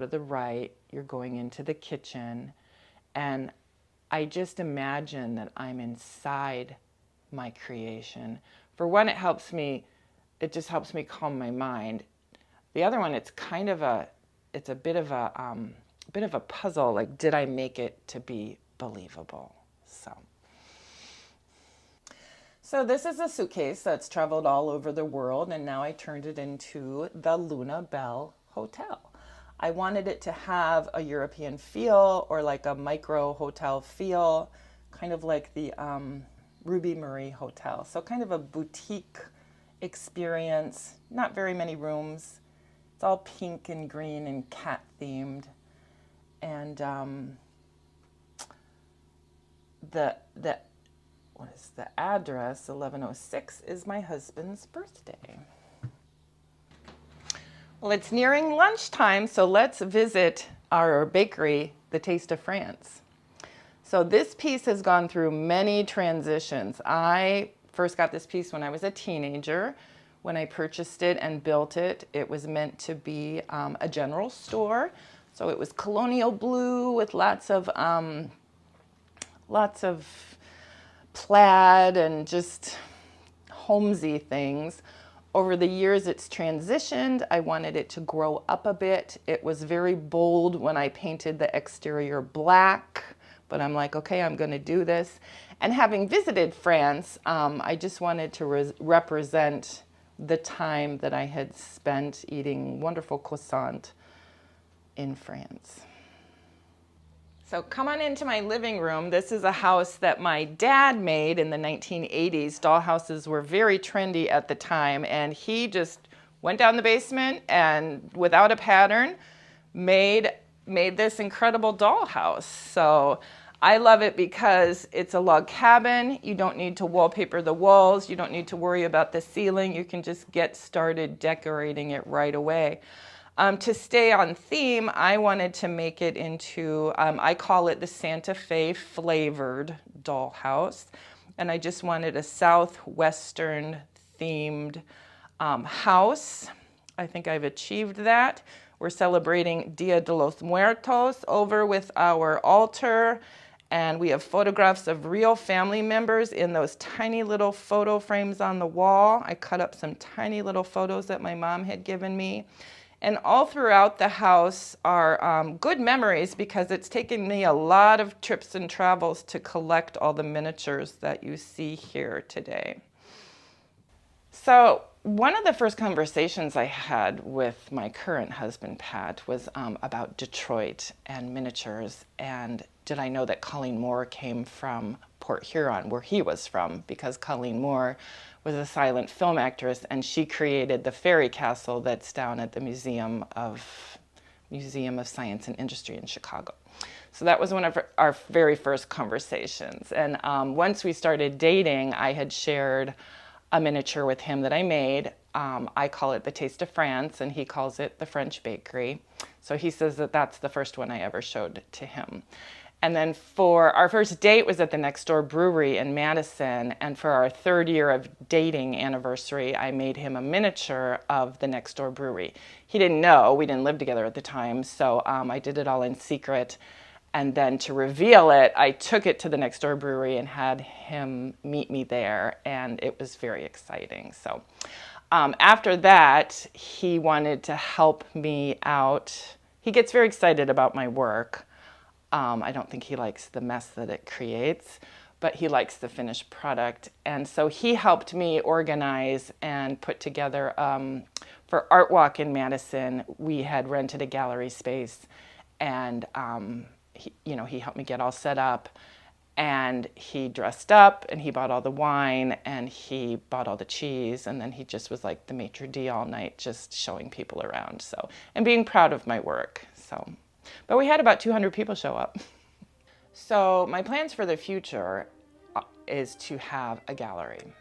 To the right, you're going into the kitchen, and I just imagine that I'm inside my creation. For one, it just helps me calm my mind. The other one, it's a bit of a puzzle. Like, did I make it to be believable? So this is a suitcase that's traveled all over the world, and now I turned it into the Luna Bell Hotel. I wanted it to have a European feel, or like a micro hotel feel, kind of like the Ruby Marie Hotel. So kind of a boutique experience, not very many rooms. It's all pink and green and cat themed. And the what is the address, 1106, is my husband's birthday. Well, it's nearing lunchtime, so let's visit our bakery, the Taste of France. So this piece has gone through many transitions. I first got this piece when I was a teenager. When I purchased it and built it, it was meant to be a general store. So it was colonial blue with lots of plaid and just homesy things. Over the years, it's transitioned. I wanted it to grow up a bit. It was very bold when I painted the exterior black, but I'm like, okay, I'm going to do this. And having visited France, I just wanted to represent the time that I had spent eating wonderful croissant in France. So come on into my living room. This is a house that my dad made in the 1980s. Dollhouses were very trendy at the time, and he just went down the basement and without a pattern made this incredible dollhouse. So I love it because it's a log cabin. You don't need to wallpaper the walls. You don't need to worry about the ceiling. You can just get started decorating it right away. To stay on theme, I wanted to make it into, I call it the Santa Fe flavored dollhouse. And I just wanted a southwestern themed house. I think I've achieved that. We're celebrating Dia de los Muertos over with our altar. And we have photographs of real family members in those tiny little photo frames on the wall. I cut up some tiny little photos that my mom had given me. And all throughout the house are good memories because it's taken me a lot of trips and travels to collect all the miniatures that you see here today. So one of the first conversations I had with my current husband, Pat, was about Detroit and miniatures. And did I know that Colleen Moore came from Port Huron, where he was from, because Colleen Moore was a silent film actress, and she created the fairy castle that's down at the Museum of Science and Industry in Chicago. So that was one of our very first conversations. And once we started dating, I had shared a miniature with him that I made. I call it the Taste of France, and he calls it the French Bakery. So he says that that's the first one I ever showed to him. And then for our first date was at the Next Door Brewery in Madison. And for our 3rd year of dating anniversary, I made him a miniature of the Next Door Brewery. He didn't know, we didn't live together at the time, so I did it all in secret. And then to reveal it, I took it to the Next Door Brewery and had him meet me there, and it was very exciting. So after that, he wanted to help me out. He gets very excited about my work. I don't think he likes the mess that it creates, but he likes the finished product. And so he helped me organize and put together, for Art Walk in Madison, we had rented a gallery space, and he helped me get all set up, and he dressed up, and he bought all the wine, and he bought all the cheese, and then he just was like the maitre d' all night, just showing people around, and being proud of my work, But we had about 200 people show up. So my plans for the future is to have a gallery.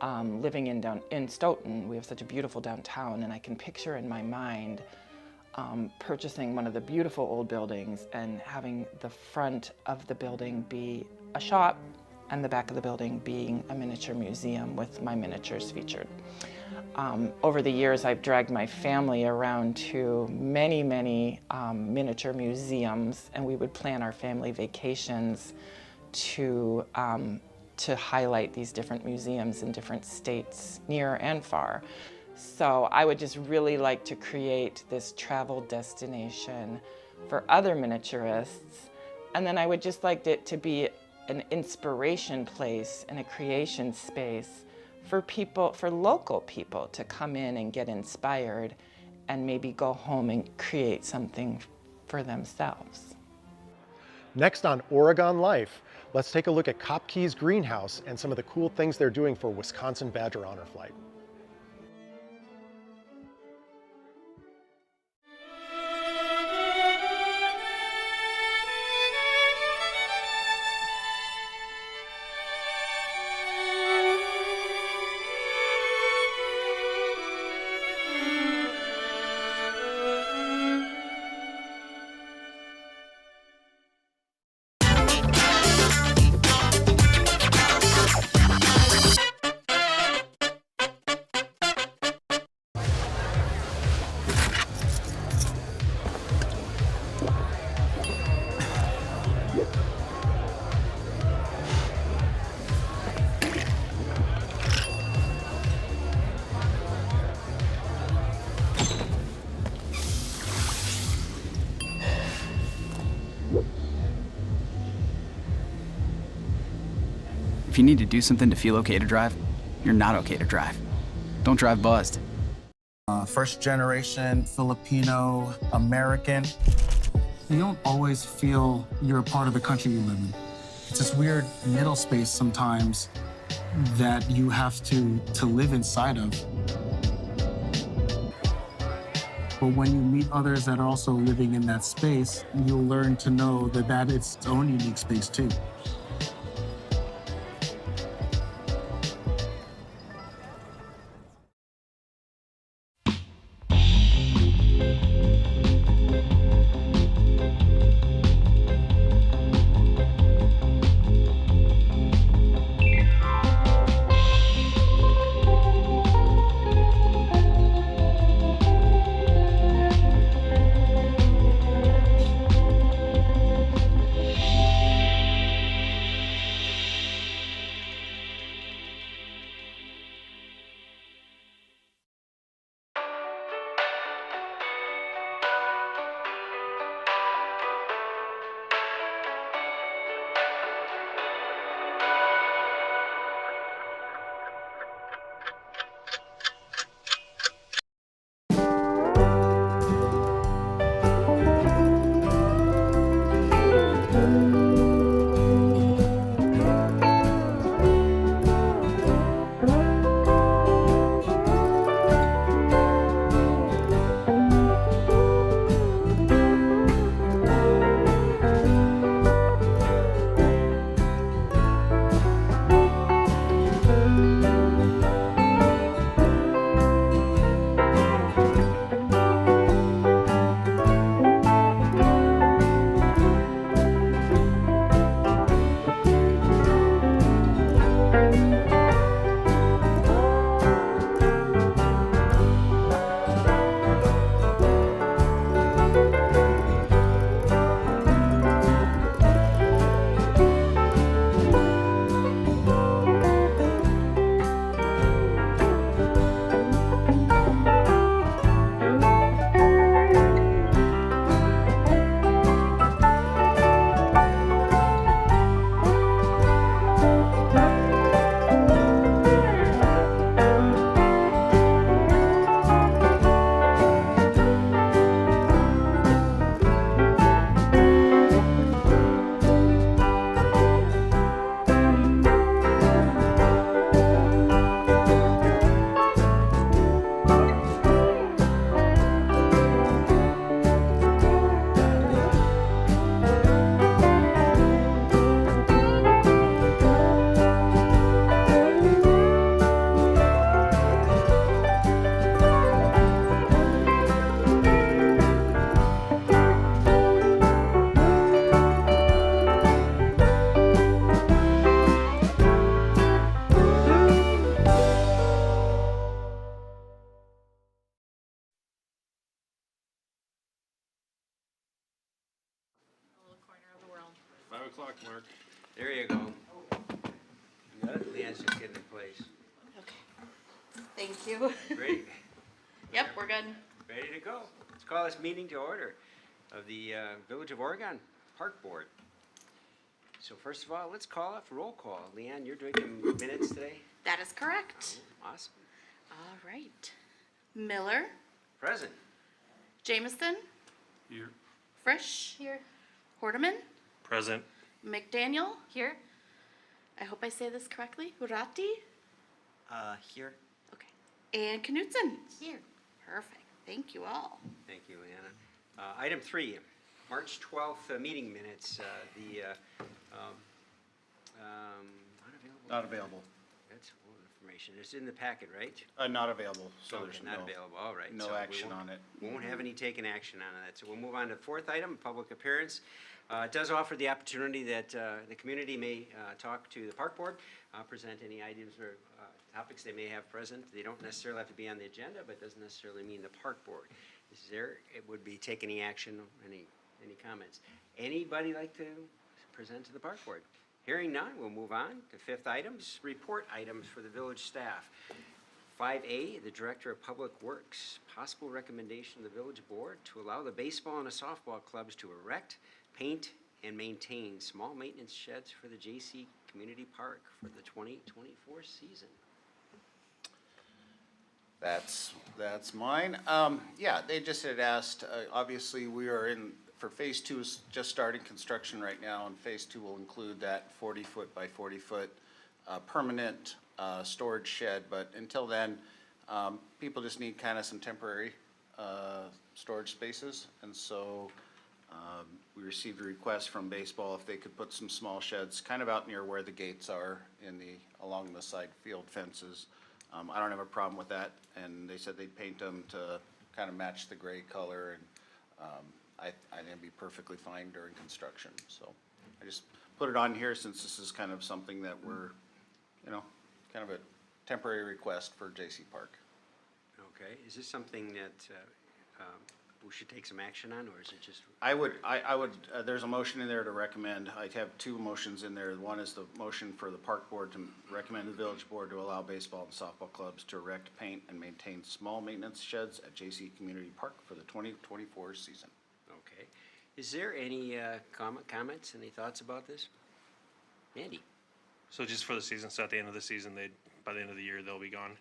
Living in Stoughton, we have such a beautiful downtown, and I can picture in my mind purchasing one of the beautiful old buildings and having the front of the building be a shop and the back of the building being a miniature museum with my miniatures featured. Over the years, I've dragged my family around to many, many miniature museums, and we would plan our family vacations to highlight these different museums in different states, near and far. So I would just really like to create this travel destination for other miniaturists, and then I would just like it to be an inspiration place and a creation space for people, for local people to come in and get inspired and maybe go home and create something for themselves. Next on Oregon Life, let's take a look at Cop Key's greenhouse and some of the cool things they're doing for Wisconsin Badger Honor Flight. If you need to do something to feel okay to drive, you're not okay to drive. Don't drive buzzed. First generation, Filipino, American. You don't always feel you're a part of the country you live in. It's this weird middle space sometimes that you have to live inside of. But when you meet others that are also living in that space, you'll learn to know that it's its own unique space too. o'clock mark. There you go. You got it? Leanne's just getting in place. Okay. Thank you. Great. Yep, we're good. Ready to go. Let's call this meeting to order of the Village of Oregon Park Board. So first of all, let's call off roll call. Leanne, you're doing the minutes today? That is correct. Awesome. All right. Miller, Present. Jameson, Here. Frisch. Here. Hordeman, Present. McDaniel. Here. I hope I say this correctly. Urati. Here. Okay. And Knutson. Here. Perfect. Thank you all. Thank you, Leanna. Item 3, March 12th meeting minutes. Not available. That's all information. It's in the packet, right? Not available, so Okay, there's not no, available. All right. no So we action won't- on it. Won't have any taken action on that. So we'll move on to the fourth item, public appearance. It does offer the opportunity that the community may talk to the park board, present any items or topics they may have present. They don't necessarily have to be on the agenda, but doesn't necessarily mean the park board is there. It would be take any action, any comments. Anybody like to present to the park board? Hearing none, we'll move on to fifth items, report items for the village staff. 5A, the Director of Public Works, possible recommendation of the village board to allow the baseball and the softball clubs to erect, paint, and maintain small maintenance sheds for the J.C. Community Park for the 2024 season. That's mine. Yeah, they just had asked, obviously, we are for phase 2 is just starting construction right now, and phase 2 will include that 40-foot by 40-foot permanent storage shed, but until then, people just need kind of some temporary storage spaces, and so we received a request from baseball if they could put some small sheds kind of out near where the gates are along the side field fences. I don't have a problem with that, and they said they'd paint them to kind of match the gray color, and I think it'd be perfectly fine during construction. So I just put it on here since this is kind of something that we're, kind of a temporary request for J.C. Park. Okay, is this something that we should take some action on, or is it just? I would, there's a motion in there to recommend, I have two motions in there. One is the motion for the park board to recommend the village board to allow baseball and softball clubs to erect, paint, and maintain small maintenance sheds at J.C. Community Park for the 2024 season. Okay. Is there any comments, any thoughts about this? Andy? So just for the season, so at the end of the season, by the end of the year, they'll be gone?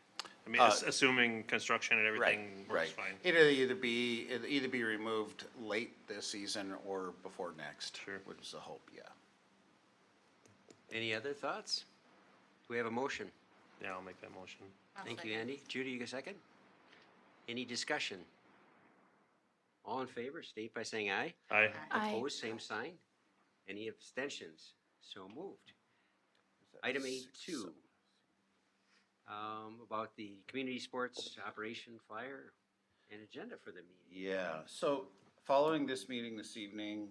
I mean, Uh, assuming construction and everything works fine. It'll either be removed late this season or before next. Sure. Which is the hope, yeah. Any other thoughts? Do we have a motion? Yeah, I'll make that motion. Thank you, Andy. Judy, you got a second? Any discussion? All in favor, state by saying aye. Aye. Opposed, same sign. Any abstentions? So moved. Item 8.2. About the community sports operation flyer and agenda for the meeting. Yeah, so following this meeting this evening,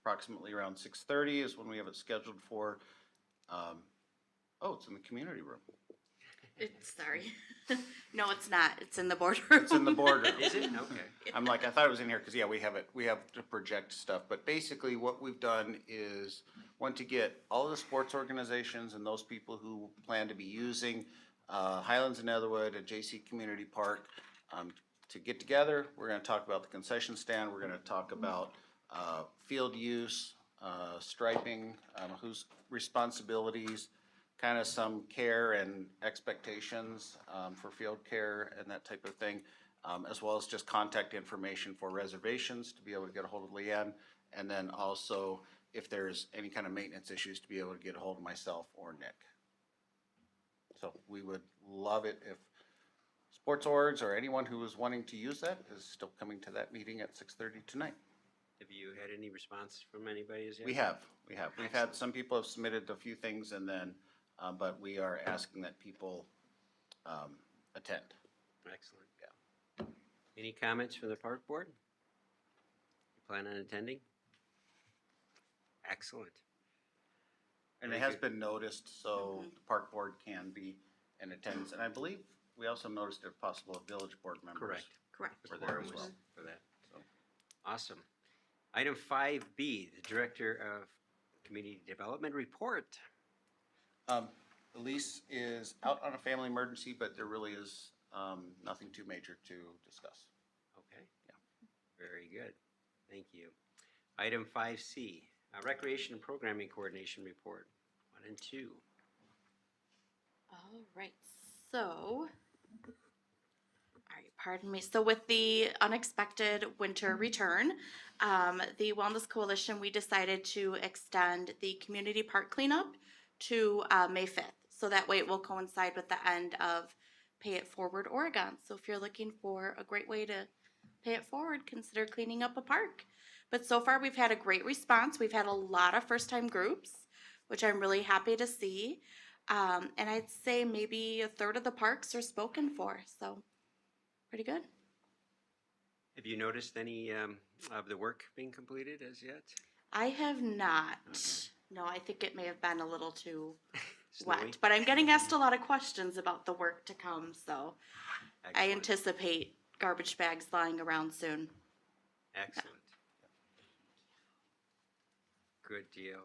approximately around 6:30 is when we have it scheduled for. It's in the community room. Sorry. No, it's not. It's in the boardroom. It's in the boardroom. Is it? Okay. I'm like, I thought it was in here because, yeah, we have to project stuff. But basically what we've done is want to get all of the sports organizations and those people who plan to be using Highlands and Netherwood at J.C. Community Park to get together. We're going to talk about the concession stand. We're going to talk about field use, striping, whose responsibilities, kind of some care and expectations for field care and that type of thing, as well as just contact information for reservations to be able to get a hold of Leanne, and then also if there's any kind of maintenance issues to be able to get a hold of myself or Nick. So we would love it if sports orgs or anyone who is wanting to use that is still coming to that meeting at 6:30 tonight. Have you had any response from anybody as yet? We have. We've had some people have submitted a few things, and then, but we are asking that people attend. Excellent. Yeah. Any comments from the park board? You plan on attending? Excellent. And it Very has good. been noticed, so the park board can be in attendance. And I believe we also noticed if possible, village board members. Correct. Correct. The For there quorum as was well. for that. So, Awesome. Item 5B, the Director of Community Development Report. Elise is out on a family emergency, but there really is nothing too major to discuss. Okay. Yeah. Very good. Thank you. Item 5C, Recreation and Programming Coordination Report, 1 and 2. All right, so, pardon me. So with the unexpected winter return, the Wellness Coalition, we decided to extend the community park cleanup to May 5th. So that way it will coincide with the end of Pay It Forward Oregon. So if you're looking for a great way to pay it forward, consider cleaning up a park. But so far we've had a great response. We've had a lot of first-time groups, which I'm really happy to see. And I'd say maybe a third of the parks are spoken for, so pretty good. Have you noticed any of the work being completed as yet? I have not. No, I think it may have been a little too Snowy? wet, but I'm getting asked a lot of questions about the work to come, so I Excellent. anticipate garbage bags lying around soon. Excellent. Good deal.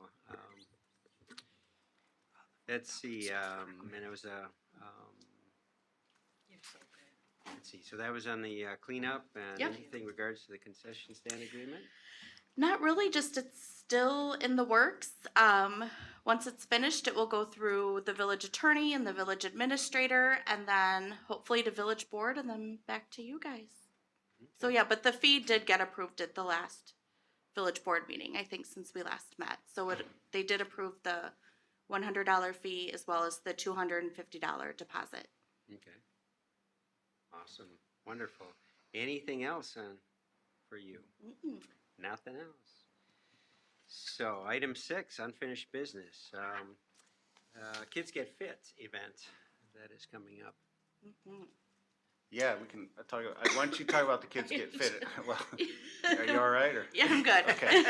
Let's see, and it was a, let's see, so that was on the cleanup and Yep. anything regards to the concession stand agreement? Not really, just it's still in the works. Once it's finished, it will go through the village attorney and the village administrator, and then hopefully to village board, and then back to you guys. So yeah, but the fee did get approved at the last village board meeting, I think, since we last met. So they did approve the $100 fee as well as the $250 deposit. Okay. Awesome. Wonderful. Anything else for you? Mm-mm. Nothing else. So, item 6, unfinished business. Kids Get Fit event that is coming up. Mhm. Yeah, we can talk. Why don't you talk about the Kids Get Fit? Well, are you all right? Or? Yeah, I'm good. Okay.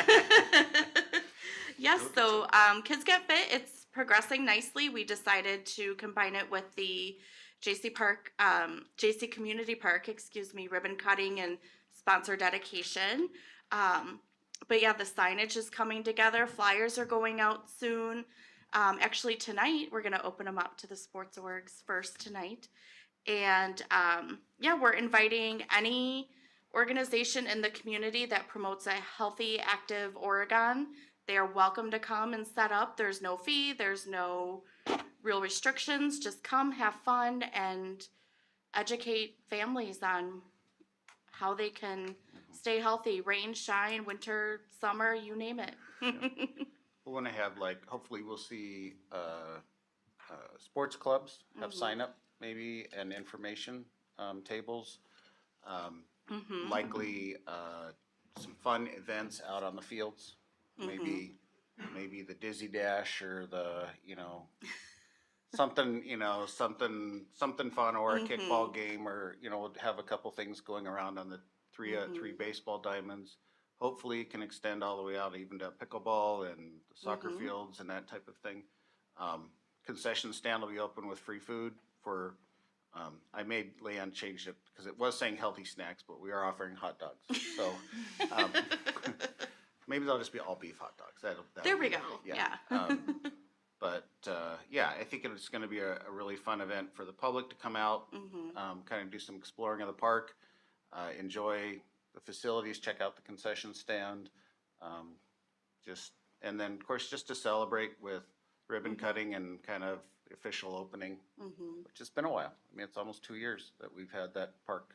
Yes, so Kids Get Fit, it's progressing nicely. We decided to combine it with the JC Community Park, ribbon cutting and sponsor dedication. But yeah, the signage is coming together. Flyers are going out soon. Actually, tonight, we're going to open them up to the sports orgs first tonight. And yeah, we're inviting any organization in the community that promotes a healthy, active Oregon. They are welcome to come and set up. There's no fee, there's no real restrictions. Just come, have fun, and educate families on how they can stay healthy, rain, shine, winter, summer, you name it. We want to have hopefully we'll see sports clubs have sign up maybe and information tables. Likely some fun events out on the fields. Maybe the Dizzy Dash or the something fun or a kickball game or we'll have a couple things going around on the three baseball diamonds. Hopefully it can extend all the way out even to pickleball and the soccer fields and that type of thing. Concession stand will be open with free food for I made Leanne change it because it was saying healthy snacks, but we are offering hot dogs. So maybe they'll just be all beef hot dogs. There we go. Yeah. But yeah, I think it's going to be a really fun event for the public to come out, kind of do some exploring of the park, enjoy the facilities, check out the concession stand, and then of course just to celebrate with ribbon cutting and kind of the official opening, which has been a while. I mean, it's almost 2 years that we've had that park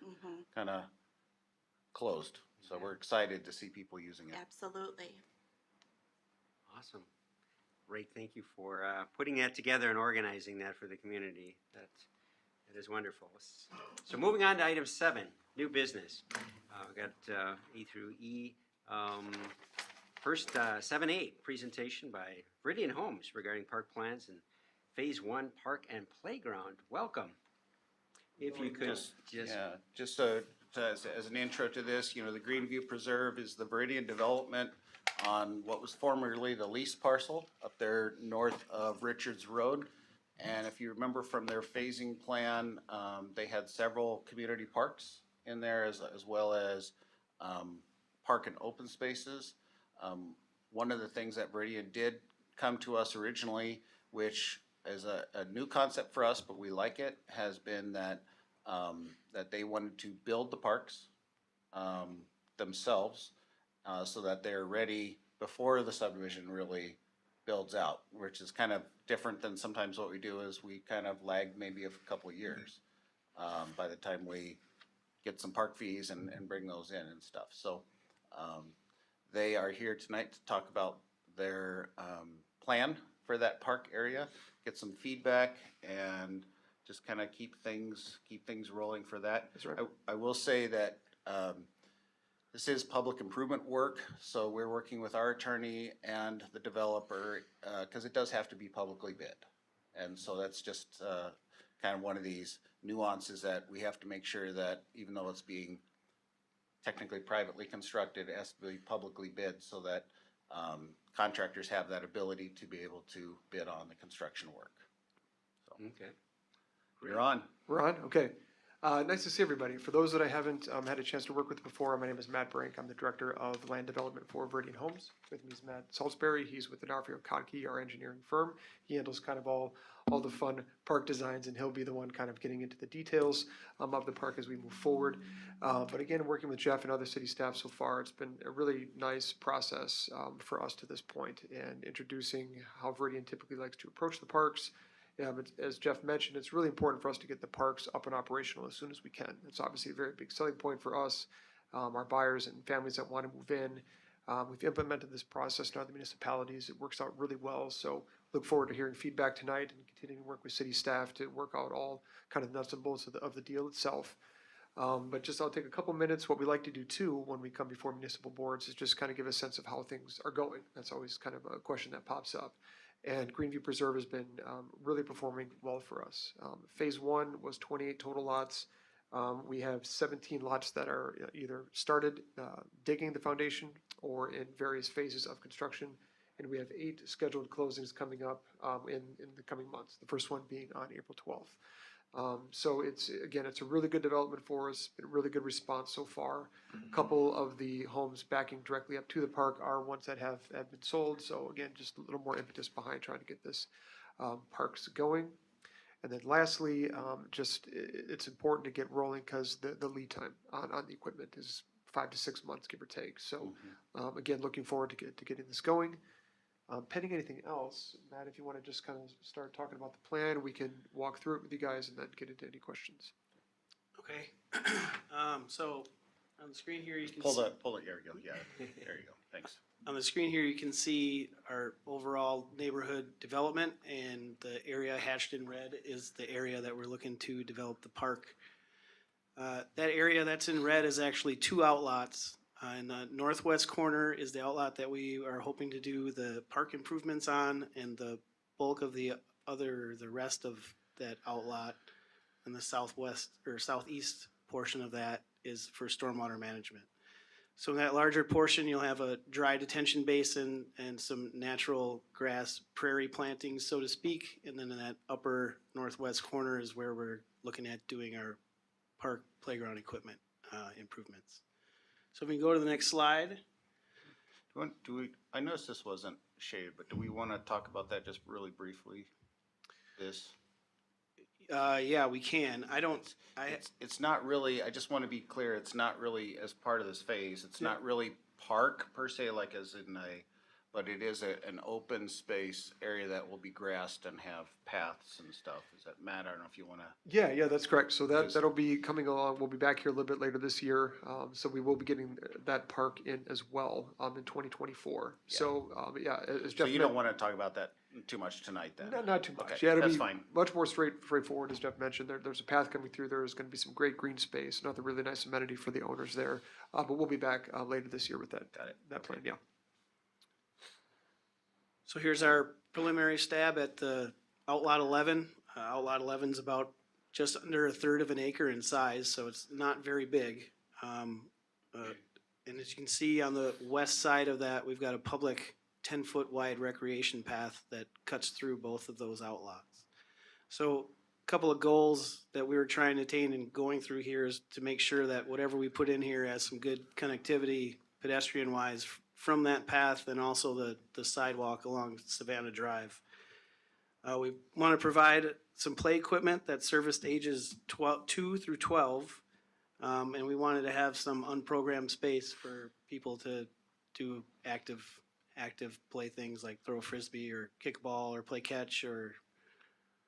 kind of closed. So we're excited to see people using it. Absolutely. Awesome. Great, thank you for putting that together and organizing that for the community. That is wonderful. So moving on to item 7, new business. We've got A through E. First, 7A, presentation by Viridian Homes regarding park plans and Phase 1 Park and Playground. Welcome. If you could just as an intro to this, the Greenview Preserve is the Viridian development on what was formerly the lease parcel up there north of Richards Road. And if you remember from their phasing plan, they had several community parks in there as well as park and open spaces. One of the things that Viridian did come to us originally, which is a new concept for us, but we like it, has been that, that they wanted to build the parks themselves, so that they're ready before the subdivision really builds out, which is kind of different than sometimes what we do is we kind of lag maybe a couple of years by the time we get some park fees and bring those in and stuff. So they are here tonight to talk about their plan for that park area, get some feedback, and just kind of keep things rolling for that. That's right. I will say that this is public improvement work, so we're working with our attorney and the developer, because it does have to be publicly bid. And so that's just kind of one of these nuances that we have to make sure that even though it's being technically privately constructed, it has to be publicly bid so that contractors have that ability to be able to bid on the construction work. So, Okay. you're on. We're on? Okay. Nice to see everybody. For those that I haven't had a chance to work with before, my name is Matt Brink. I'm the Director of Land Development for Viridian Homes. With me is Matt Salisbury. He's with D'Onofrio Kodke, our engineering firm. He handles kind of all the fun park designs, and he'll be the one kind of getting into the details of the park as we move forward. But again, working with Jeff and other city staff so far, it's been a really nice process for us to this point, and introducing how Viridian typically likes to approach the parks. But as Jeff mentioned, it's really important for us to get the parks up and operational as soon as we can. It's obviously a very big selling point for us, our buyers and families that want to move in. We've implemented this process in other municipalities. It works out really well. So look forward to hearing feedback tonight and continuing to work with city staff to work out all kind of nuts and bolts of the deal itself. But just I'll take a couple minutes. What we like to do too when we come before municipal boards is just kind of give a sense of how things are going. That's always kind of a question that pops up. And Greenview Preserve has been really performing well for us. Phase 1 was 28 total lots. We have 17 lots that are either started digging the foundation or in various phases of construction. And we have 8 scheduled closings coming up in the coming months, the first one being on April 12th. So it's a really good development for us, been a really good response so far. A couple of the homes backing directly up to the park are ones that have been sold. So again, just a little more impetus behind trying to get this parks going. And then lastly, it's important to get rolling because the lead time on the equipment is 5 to 6 months, give or take. So again, looking forward to getting this going. Pending anything else, Matt, if you want to just kind of start talking about the plan, we can walk through it with you guys and then get into any questions. Okay. So on the screen here, you can Pull see, it, there you go, yeah, there you go, thanks. on the screen here, you can see our overall neighborhood development, and the area hatched in red is the area that we're looking to develop the park. That area that's in red is actually 2 outlots. In the northwest corner is the outlot that we are hoping to do the park improvements on, and the bulk of the rest of that outlot in the southwest or southeast portion of that is for stormwater management. So in that larger portion, you'll have a dry detention basin and some natural grass prairie plantings, so to speak. And then in that upper northwest corner is where we're looking at doing our park playground equipment improvements. So if we can go to the next slide. I noticed this wasn't shaded, but do we want to talk about that just really briefly? Yeah, we can. It's not really, I just want to be clear, it's not really as part of this phase. It's not really park per se, like as in but it is an open space area that will be grassed and have paths and stuff. Does that matter? I don't know if you want to. Yeah, that's correct. So that'll be coming along. We'll be back here a little bit later this year. So we will be getting that park in as well in 2024. Yeah. So as Jeff So you don't want to talk about that too much tonight then? Not too much. Okay, Yeah, it'll that's be fine. much more straightforward, as Jeff mentioned. There's a path coming through. There's going to be some great green space, another really nice amenity for the owners there. But we'll be back later this year with that. Got it. That plan, yeah. So here's our preliminary stab at the Outlot 11. Outlot 11 is about just under 1/3 of an acre in size, so it's not very big. And as you can see on the west side of that, we've got a public 10-foot wide recreation path that cuts through both of those outlots. So a couple of goals that we were trying to attain and going through here is to make sure that whatever we put in here has some good connectivity pedestrian-wise from that path and also the sidewalk along Savannah Drive. We want to provide some play equipment that serviced ages 2 through 12. And we wanted to have some unprogrammed space for people to do active play things like throw a frisbee or kickball or play catch or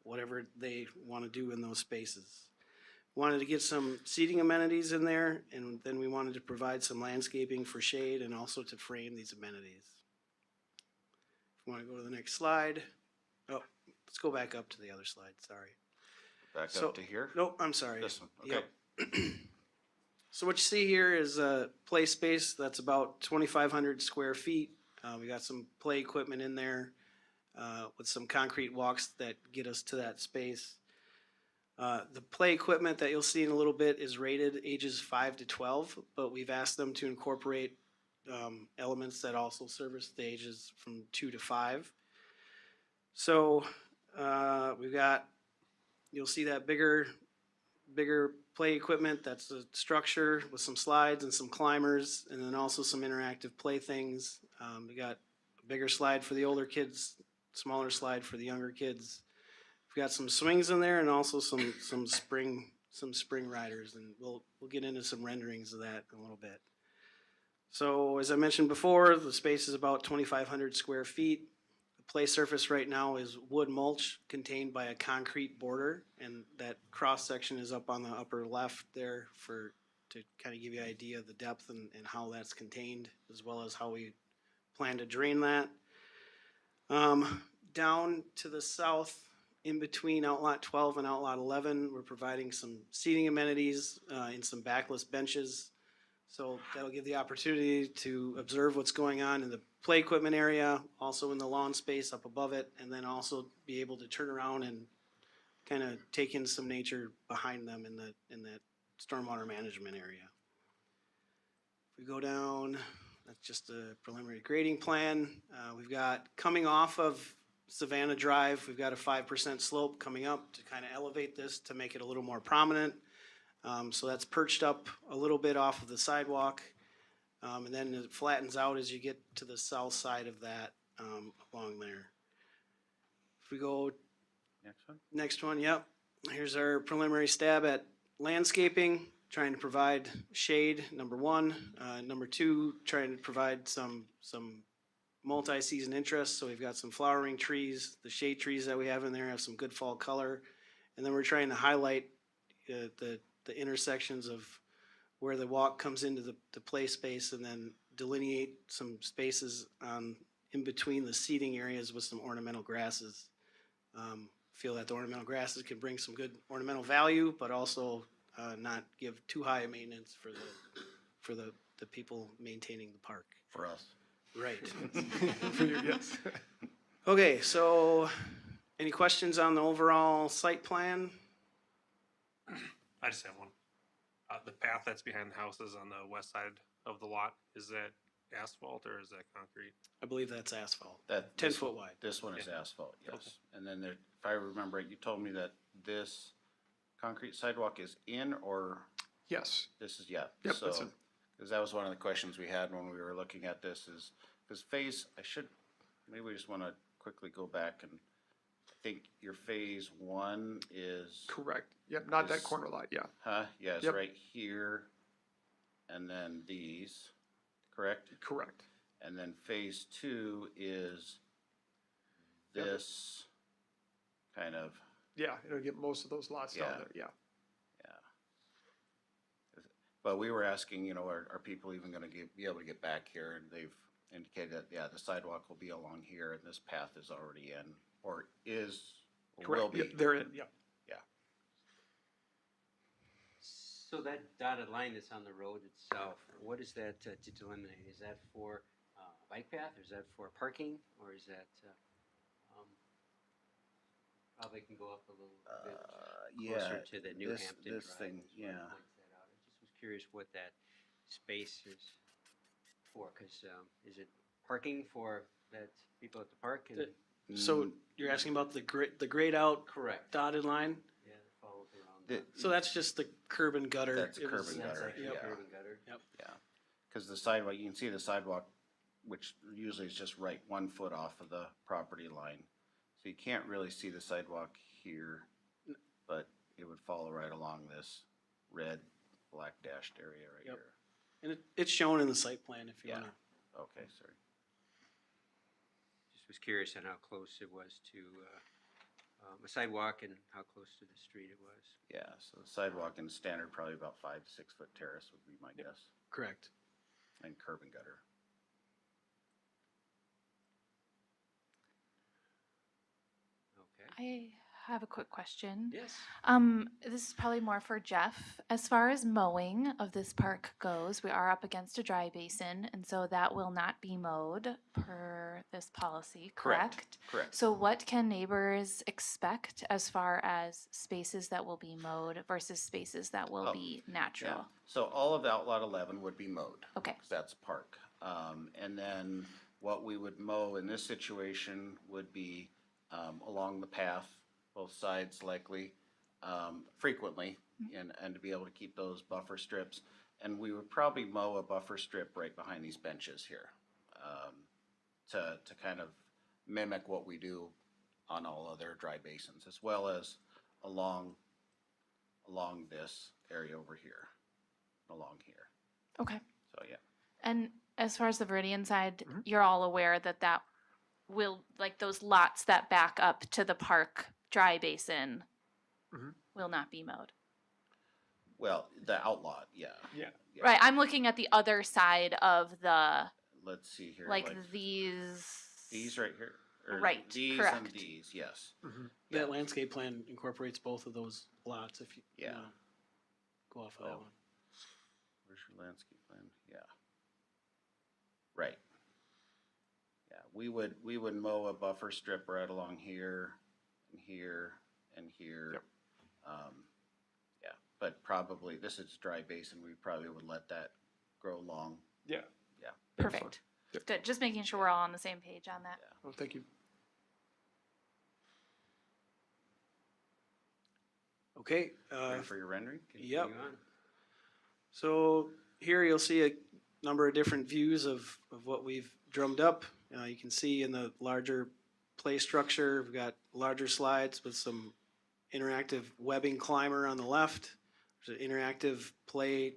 whatever they want to do in those spaces. Wanted to get some seating amenities in there, and then we wanted to provide some landscaping for shade and also to frame these amenities. If you want to go to the next slide. Oh, let's go back up to the other slide, sorry. Back So- up to here? Nope, I'm sorry. This one, okay. Yep. So what you see here is a play space that's about 2,500 square feet. We got some play equipment in there with some concrete walks that get us to that space. The play equipment that you'll see in a little bit is rated ages 5 to 12, but we've asked them to incorporate elements that also service the ages from 2 to 5. So we've got, you'll see that bigger play equipment. That's a structure with some slides and some climbers, and then also some interactive play things. We got a bigger slide for the older kids, smaller slide for the younger kids. We've got some swings in there and also some spring riders, and we'll get into some renderings of that in a little bit. So as I mentioned before, the space is about 2,500 square feet. The play surface right now is wood mulch contained by a concrete border, and that cross section is up on the upper left there to kind of give you an idea of the depth and how that's contained, as well as how we plan to drain that. Down to the south, in between Outlot 12 and Outlot 11, we're providing some seating amenities and some backless benches. So that'll give the opportunity to observe what's going on in the play equipment area, also in the lawn space up above it, and then also be able to turn around and kind of take in some nature behind them in that stormwater management area. If we go down, that's just a preliminary grading plan. We've got, coming off of Savannah Drive, we've got a 5% slope coming up to kind of elevate this to make it a little more prominent. So that's perched up a little bit off of the sidewalk. And then it flattens out as you get to the south side of that along there. If we go next one, yep. Here's our preliminary stab at landscaping, trying to provide shade, number one. Number two, trying to provide some multi-season interest. So we've got some flowering trees. The shade trees that we have in there have some good fall color. And then we're trying to highlight the intersections of where the walk comes into the play space, and then delineate some spaces in between the seating areas with some ornamental grasses. Feel that the ornamental grasses can bring some good ornamental value, but also not give too high a maintenance for the people maintaining the park. For us. Right. For you, yes. Okay, so any questions on the overall site plan? I just have one. The path that's behind the houses on the west side of the lot, is that asphalt or is that concrete? I believe that's asphalt. That 10 this foot one- wide. This one is Yeah. asphalt, yes. Okay. And then there, if I remember right, you told me that this concrete sidewalk is in, or Yes. this is, yeah. Yep, So, that's it. because that was one of the questions we had when we were looking at this is, because maybe we just want to quickly go back, and I think your phase one is, Correct. Yep, not that Is- corner lot, yeah. yeah, it's Yep. right here, and then these, correct? Correct. And then phase two is Yep. this kind of, Yeah, it'll get most of those lots Yeah. down there, yeah. yeah. But we were asking, are people even gonna be able to get back here? And they've indicated that, yeah, the sidewalk will be along here, and this path is already in, or will Correct. be. Yep, they're in, yeah. Yeah. So that dotted line that's on the road itself, what is that to delineate? Is that for a bike path, or is that for parking, or is that, probably can go up a little bit closer to the New Hampton Drive. This thing, is what yeah. points that out. I just was curious what that space is for, because is it parking for that people at the park? And So you're asking about the grayed out correct. dotted line? Yeah, that follows around. The- So that's just the curb and gutter. That's a It curb was- and That's gutter, actually yeah. curb and gutter. Yep. Yeah, because the sidewalk, you can see the sidewalk which usually is just right 1 foot off of the property line. So you can't really see the sidewalk here, but it would follow right along this red, black dashed area right Yep. here. And it's shown in the site plan if you Yeah. wanna. Okay, sorry. Just was curious on how close it was to a sidewalk and how close to the street it was. Yeah, so the sidewalk in standard, probably about 5 to 6 foot terrace would be my guess, Correct. and curb and gutter. Okay. I have a quick question. Yes. This is probably more for Jeff. As far as mowing of this park goes, we are up against a dry basin, and so that will not be mowed per this policy, correct? Correct. So what can neighbors expect as far as spaces that will be mowed versus spaces that will Oh, be Yeah, natural? so all of Outlot 11 would be mowed. Okay. 'Cause that's a park. And then what we would mow in this situation would be along the path, both sides likely, frequently, and to be able to keep those buffer strips. And we would probably mow a buffer strip right behind these benches here, to kind of mimic what we do on all other dry basins, as well as along this area over here, along here. Okay. So, yeah. And as far as the Viridian side, Mm-hmm. you're all aware that that will, like those lots that back up to the park dry basin Mm-hmm. will not be mowed. Well, the outlot, yeah. Yeah. Yeah. Right, I'm looking at the other side of the, Let's see here. like these. These right here? Or Right, These and correct. these, yes. Mm-hmm. That landscape plan incorporates both of those lots if you Yeah. wanna go off of that Oh. one. Where's your landscape plan? Yeah. Right. Yeah, we would mow a buffer strip right along here, and here, and here. Yep. Yeah, but probably, this is dry basin, we probably would let that grow long. Yeah. Yeah. Perfect. Yep. Good, just making sure we're all on the same page on that. Oh, thank you. Okay, Ready for your rendering? yep. Continue on. So here you'll see a number of different views of what we've drummed up. You can see in the larger play structure, we've got larger slides with some interactive webbing climber on the left. There's an interactive play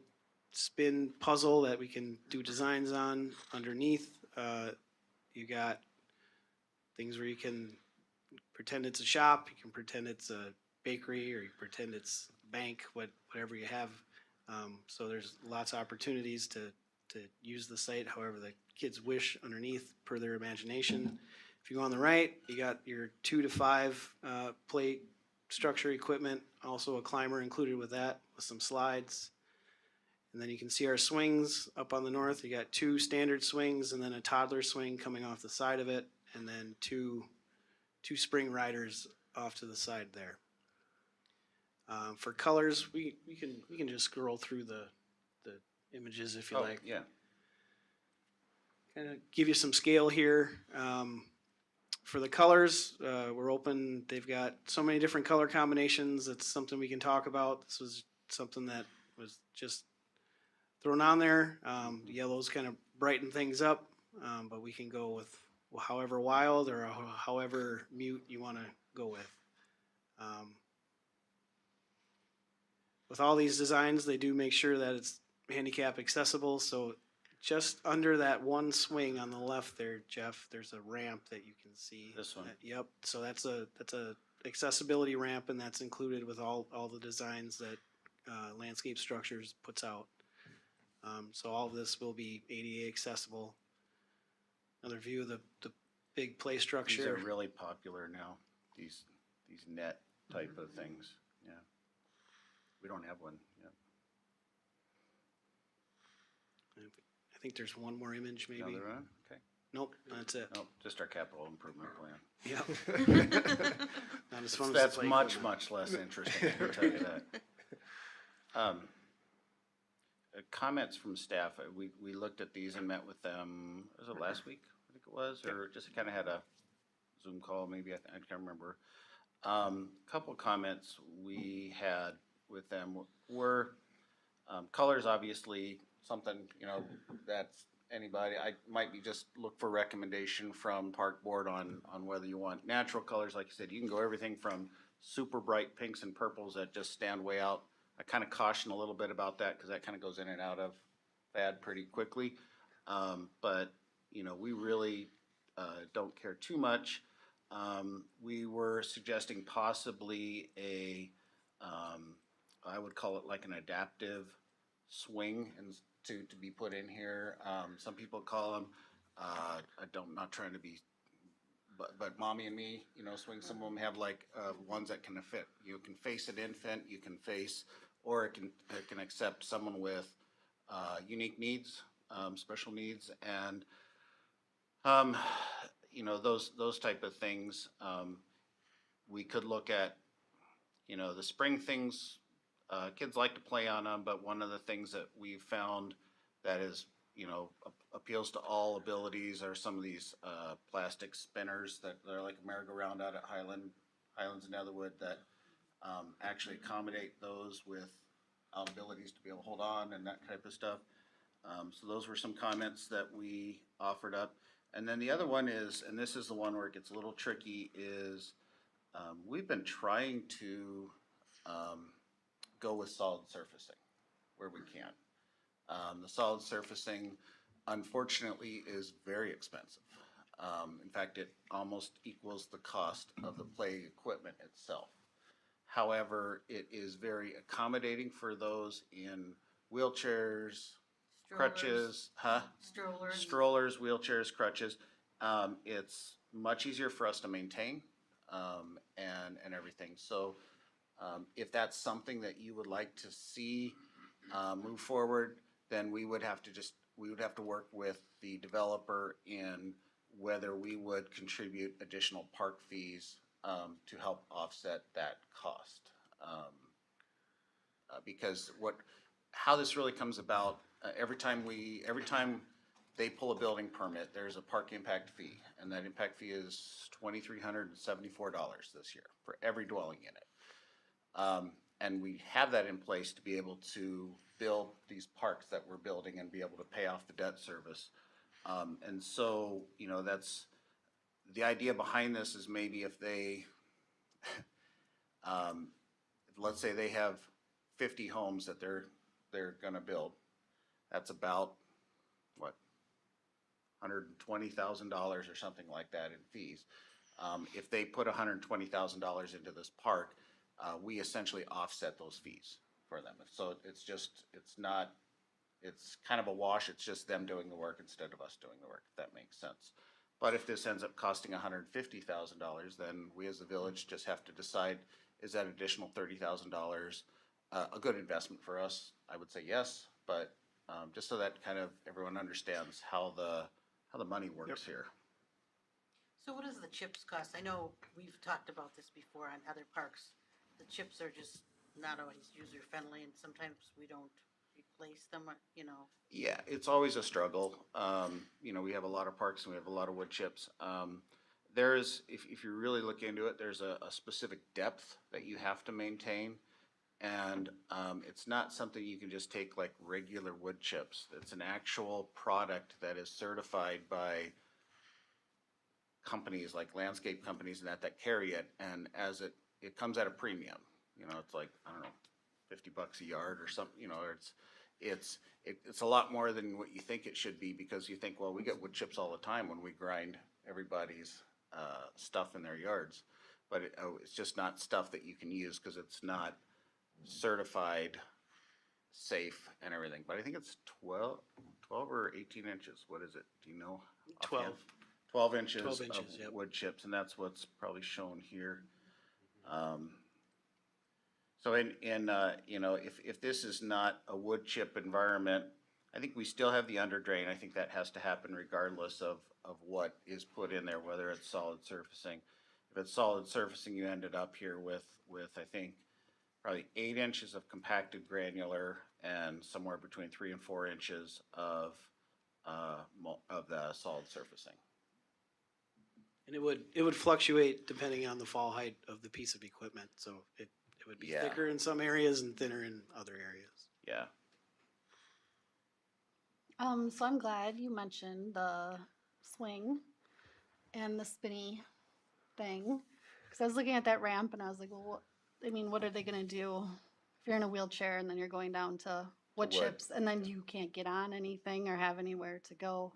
spin puzzle that we can do designs on underneath. You got things where you can pretend it's a shop, you can pretend it's a bakery, or you pretend it's a bank, whatever you have. So there's lots of opportunities to use the site however the kids wish underneath per their imagination. If you go on the right, you got your 2 to 5 plate structure equipment, also a climber included with that, with some slides. And then you can see our swings up on the north. You got 2 standard swings and then a toddler swing coming off the side of it, and then two spring riders off to the side there. For colors, we can just scroll through the images if you Oh, like. yeah. Kind of give you some scale here. For the colors, we're open. They've got so many different color combinations. It's something we can talk about. This was something that was just thrown on there. The yellows kind of brighten things up, but we can go with however wild or however mute you want to go with. With all these designs, they do make sure that it's handicap accessible. So just under that one swing on the left there, Jeff, there's a ramp that you can see. This one? Yep. So that's a accessibility ramp, and that's included with all the designs that Landscape Structures puts out. So all of this will be ADA accessible. Another view of the big play structure. These are really popular now, these net type of things, yeah. We don't have one yet. I think there's one more image maybe. Another one? Okay. Nope, that's it. Nope, just our capital improvement plan. Yep. Not as fun as the That's play much, equipment. much less interesting, I can tell you that. Comments from staff, we looked at these and met with them, was it last week, I think it was, or just kind of had a Zoom call, maybe, I can't remember. Couple comments we had with them were, colors obviously something, that's anybody, I might be just look for recommendation from Park Board on whether you want natural colors. Like you said, you can go everything from super bright pinks and purples that just stand way out. I kind of caution a little bit about that because that kind of goes in and out of fad pretty quickly. But, you know, we really don't care too much. We were suggesting possibly I would call it like an adaptive swing and to be put in here. Some people call them, I'm not trying to be, but mommy and me, you know, swing. Some of them have like ones that can fit. You can face an infant, you can face, or it can accept someone with unique needs, special needs, and you know, those type of things. We could look at, you know, the spring things. Kids like to play on them, but one of the things that we've found that is, you know, appeals to all abilities are some of these plastic spinners that are like a merry-go-round out at Highlands and Netherwood that actually accommodate those with abilities to be able to hold on and that type of stuff. So those were some comments that we offered up. And then the other one is, and this is the one where it gets a little tricky, is we've been trying to go with solid surfacing where we can. The solid surfacing, unfortunately, is very expensive. In fact, it almost equals the cost of the play equipment itself. However, it is very accommodating for those in wheelchairs, crutches, strollers, wheelchairs, crutches. It's much easier for us to maintain and everything. So if that's something that you would like to see move forward, then we would have to work with the developer in whether we would contribute additional park fees to help offset that cost. Because how this really comes about, every time they pull a building permit, there's a park impact fee, and that impact fee is $2,374 this year for every dwelling unit. And we have that in place to be able to build these parks that we're building and be able to pay off the debt service. And so, you know, that's the idea behind this is maybe if they, let's say they have 50 homes that they're gonna build, that's about, what, $120,000 or something like that in fees. If they put $120,000 into this park, we essentially offset those fees for them. So it's kind of a wash. It's just them doing the work instead of us doing the work, if that makes sense. But if this ends up costing $150,000, then we as the village just have to decide, is that additional $30,000 a good investment for us? I would say yes, but just so that kind of everyone understands how the money works here. So what does the chips cost? I know we've talked about this before on other parks. The chips are just not always user-friendly, and sometimes we don't replace them, you know. Yeah, it's always a struggle. You know, we have a lot of parks and we have a lot of wood chips. There's, if you really look into it, there's a specific depth that you have to maintain. And it's not something you can just take like regular wood chips. It's an actual product that is certified by companies like landscape companies and that carry it. And as it comes at a premium, you know, it's like, I don't know, $50 a yard or something, you know, it's a lot more than what you think it should be, because you think, well, we get wood chips all the time when we grind everybody's stuff in their yards, but it's just not stuff that you can use because it's not certified safe and everything. But I think it's 12 or 18 inches. What is it? Do you know? 12. 12 inches, 12 inches, of yep. wood chips, and that's what's probably shown here. So you know, if this is not a wood chip environment, I think we still have the under drain. I think that has to happen regardless of what is put in there, whether it's solid surfacing. If it's solid surfacing, you ended up here with I think probably 8 inches of compacted granular and somewhere between 3 and 4 inches of the solid surfacing. And it would fluctuate depending on the fall height of the piece of equipment, so it would be thicker in some areas and thinner in other areas. Yeah. So I'm glad you mentioned the swing and the spinny thing. Because I was looking at that ramp and I was like, well, what are they going to do if you're in a wheelchair and then you're going down to wood wood. chips and then you can't get on anything or have anywhere to go?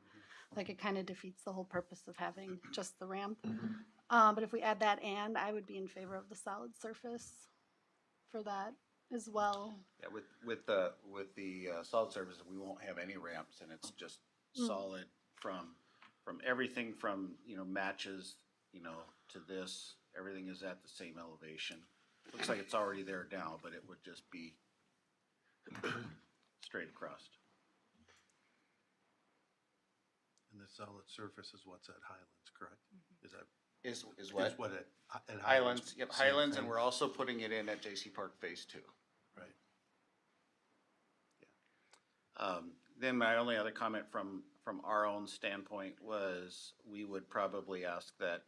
Like it kind of defeats the whole purpose of having just the ramp. But if we add that and, I would be in favor of the solid surface for that as well. Yeah, with the solid surface, we won't have any ramps, and it's just solid from everything from, you know, matches, you know, to this. Everything is at the same elevation. Looks like it's already there now, but it would just be straight across. And the solid surface is what's at Highlands, correct? Is that? Is what? Is what at Highlands, yep, same Highlands, thing? and we're also putting it in at J.C. Park Phase 2. Right. Then my only other comment from our own standpoint was we would probably ask that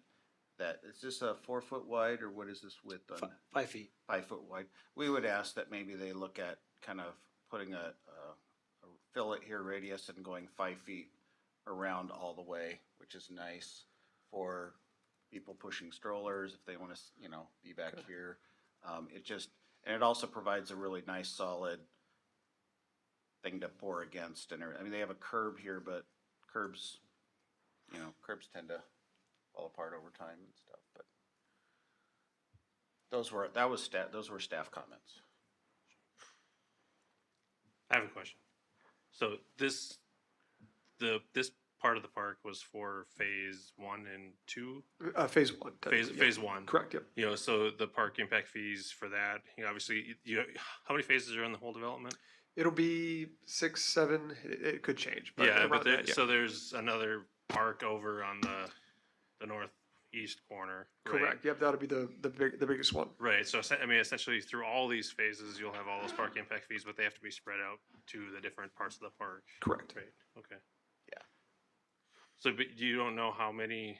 is this a 4 foot wide or what is this width on? 5 feet. 5 foot wide. We would ask that maybe they look at kind of putting a fillet here radius and going 5 feet around all the way, which is nice for people pushing strollers if they want to, you know, be back here. And it also provides a really nice solid thing to pour against. And I mean, they have a curb here, but curbs tend to fall apart over time and stuff. But those were staff comments. I have a question. So this part of the park was for phase 1 and 2? Phase 1. Phase 1. Correct, yep. You know, so the park impact fees for that, you know, obviously, how many phases are in the whole development? It'll be 6, 7, it could change. But Yeah, around but that, yeah. so there's another park over on the northeast corner, right? Correct, yep, that'll be the biggest one. Right, so I mean, essentially through all these phases, you'll have all those park impact fees, but they have to be spread out to the different parts of the park. Correct. Right, okay. Yeah. So, but you don't know how many,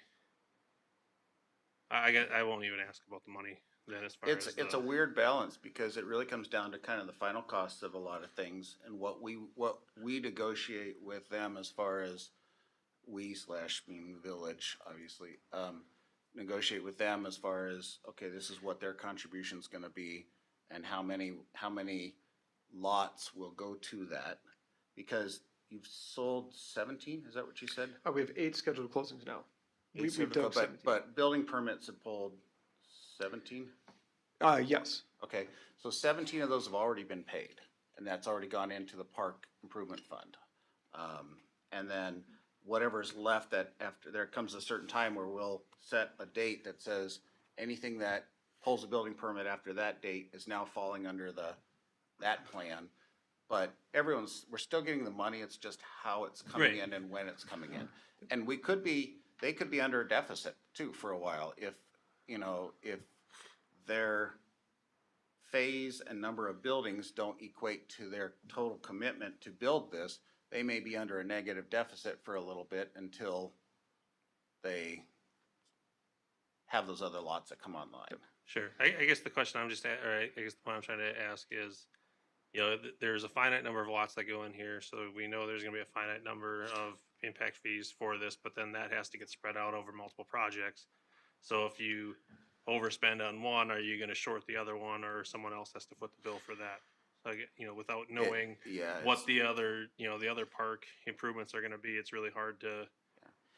I guess, I won't even ask about the money then as far as It's a weird balance because it really comes down to kind of the final costs of a lot of things and what we negotiate with them as far as the village, obviously, negotiate with them as far as, okay, this is what their contribution's gonna be and how many lots will go to that. Because you've sold 17, is that what you said? We have 8 scheduled closings now. We've But- done 17. But building permits have pulled 17? Yes. Okay, so 17 of those have already been paid, and that's already gone into the park improvement fund. And then whatever's left, that after, there comes a certain time where we'll set a date that says anything that pulls a building permit after that date is now falling under that plan. But we're still getting the money, it's just how it's coming Right. in and when it's coming in. And they could be under a deficit too for a while if their phase and number of buildings don't equate to their total commitment to build this. They may be under a negative deficit for a little bit until they have those other lots that come online. Sure. I guess the question I'm just, I guess the point I'm trying to ask is, you know, there's a finite number of lots that go in here, so we know there's gonna be a finite number of impact fees for this, but then that has to get spread out over multiple projects. So if you overspend on one, are you gonna short the other one, or someone else has to foot the bill for that? So, you know, without knowing what the other park improvements are gonna be, it's really hard to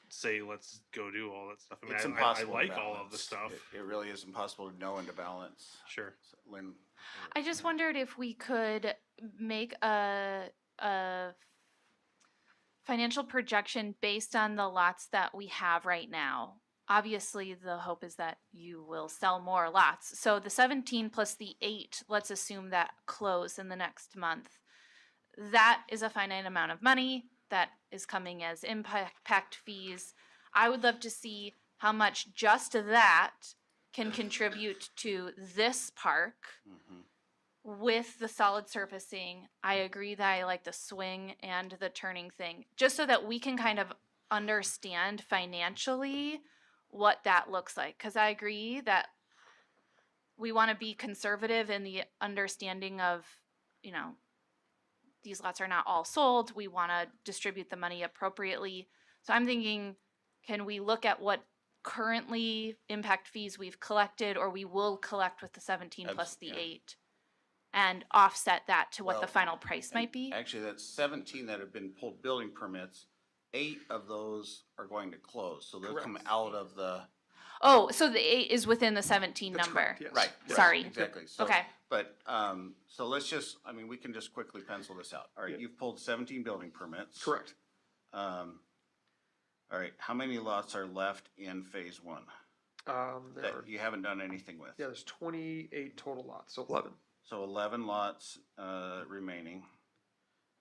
say, let's go do all that stuff. I mean, It's I impossible to like all of the balance. stuff. It really is impossible to know and to balance. Sure. Lynn, I just wondered if we could make a financial projection based on the lots that we have right now. Obviously, the hope is that you will sell more lots. So the 17 plus the 8, let's assume that close in the next month. That is a finite amount of money that is coming as impact fees. I would love to see how much just that can contribute to this park with the solid surfacing. I agree that I like the swing and the turning thing, just so that we can kind of understand financially what that looks like. Because I agree that we want to be conservative in the understanding of, you know, these lots are not all sold. We want to distribute the money appropriately. So I'm thinking, can we look at what currently impact fees we've collected or we will collect with the 17 plus the 8 and offset that to what the Well, final price might be? Actually, that's 17 that have been pulled building permits. 8 of those are going to close, so they'll come out of the. Oh, so the 8 is within the 17 That's number. correct, yes. Right. Sorry. Exactly. So, Okay. But, so let's just, I mean, we can just quickly pencil this out. All right, Yeah. you've pulled 17 building permits. Correct. All right, how many lots are left in phase 1 There are, that you haven't done anything with? yeah, there's 28 total lots, so 11. So 11 lots, remaining.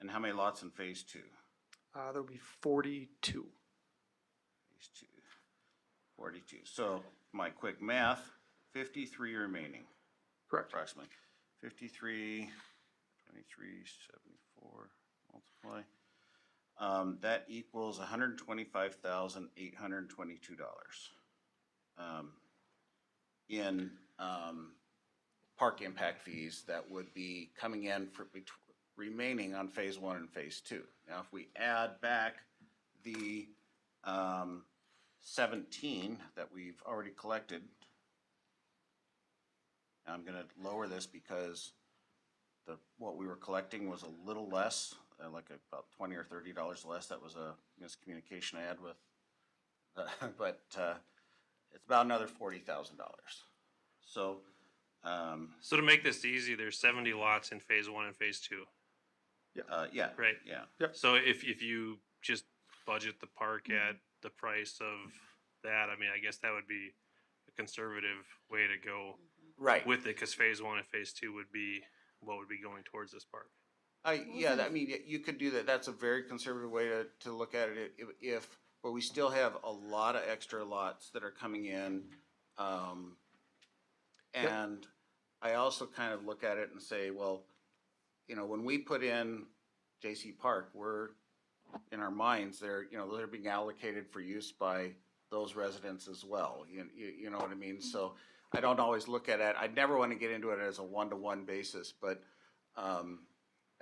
And how many lots in phase 2? There'll be 42. Phase 2, 42. So my quick math, 53 remaining. Correct. Approximately. 53, 23, 74, multiply. That equals $125,822 in park impact fees that would be coming in for remaining on phase 1 and phase 2. Now, if we add back the 17 that we've already collected, I'm gonna lower this because what we were collecting was a little less, like about $20 or $30 less. That was a miscommunication I had with, but it's about another $40,000. So, So to make this easy, there's 70 lots in phase 1 and phase 2. yeah, Right. yeah. Yep. So if you just budget the park at the price of that, I mean, I guess that would be a conservative way to go Right. with it, because phase 1 and phase 2 would be what would be going towards this park. Yeah, I mean, you could do that. That's a very conservative way to look at it. But we still have a lot of extra lots that are coming in. And I also kind of look at it and say, well, when we put in J.C. Park, we're, in our minds, they're being allocated for use by those residents as well. You know what I mean? So I don't always look at it. I'd never want to get into it as a one-to-one basis, but I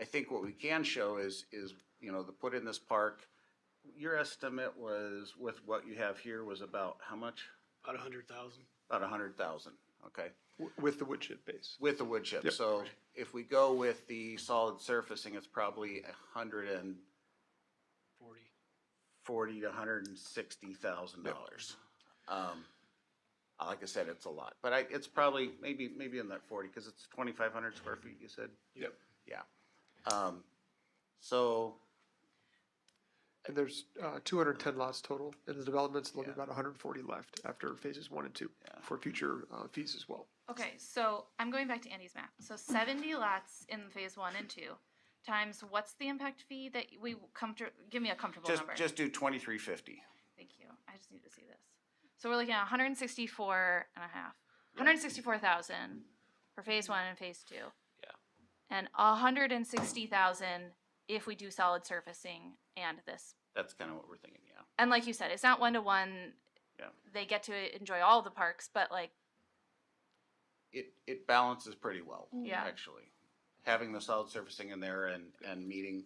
think what we can show is the put in this park. Your estimate was, with what you have here, was about how much? About 100,000. About 100,000. Okay. With the wood chip base. With the wood chip. Yep. So if we go with the solid surfacing, it's probably $140,000 to $160,000. Like I said, it's a lot, but it's probably maybe in that 40, because it's 2,500 square feet. You said. Yep. Yeah. So. And there's 210 lots total in the developments. There'll be Yeah. about 140 left after phases 1 and 2 Yeah. for future fees as well. Okay, so I'm going back to Andy's map. So 70 lots in phase 1 and 2 times what's the impact fee that we give me a comfortable number. Just do 2,350. Thank you. I just need to see this. So we're looking at 164 and a half. 164,000 for phase 1 and phase 2. Yeah. And 160,000 if we do solid surfacing and this. That's kind of what we're thinking. Yeah. And like you said, it's not one to one. Yeah. They get to enjoy all the parks, but like It balances pretty well. Yeah. Actually, having the solid surfacing in there and meeting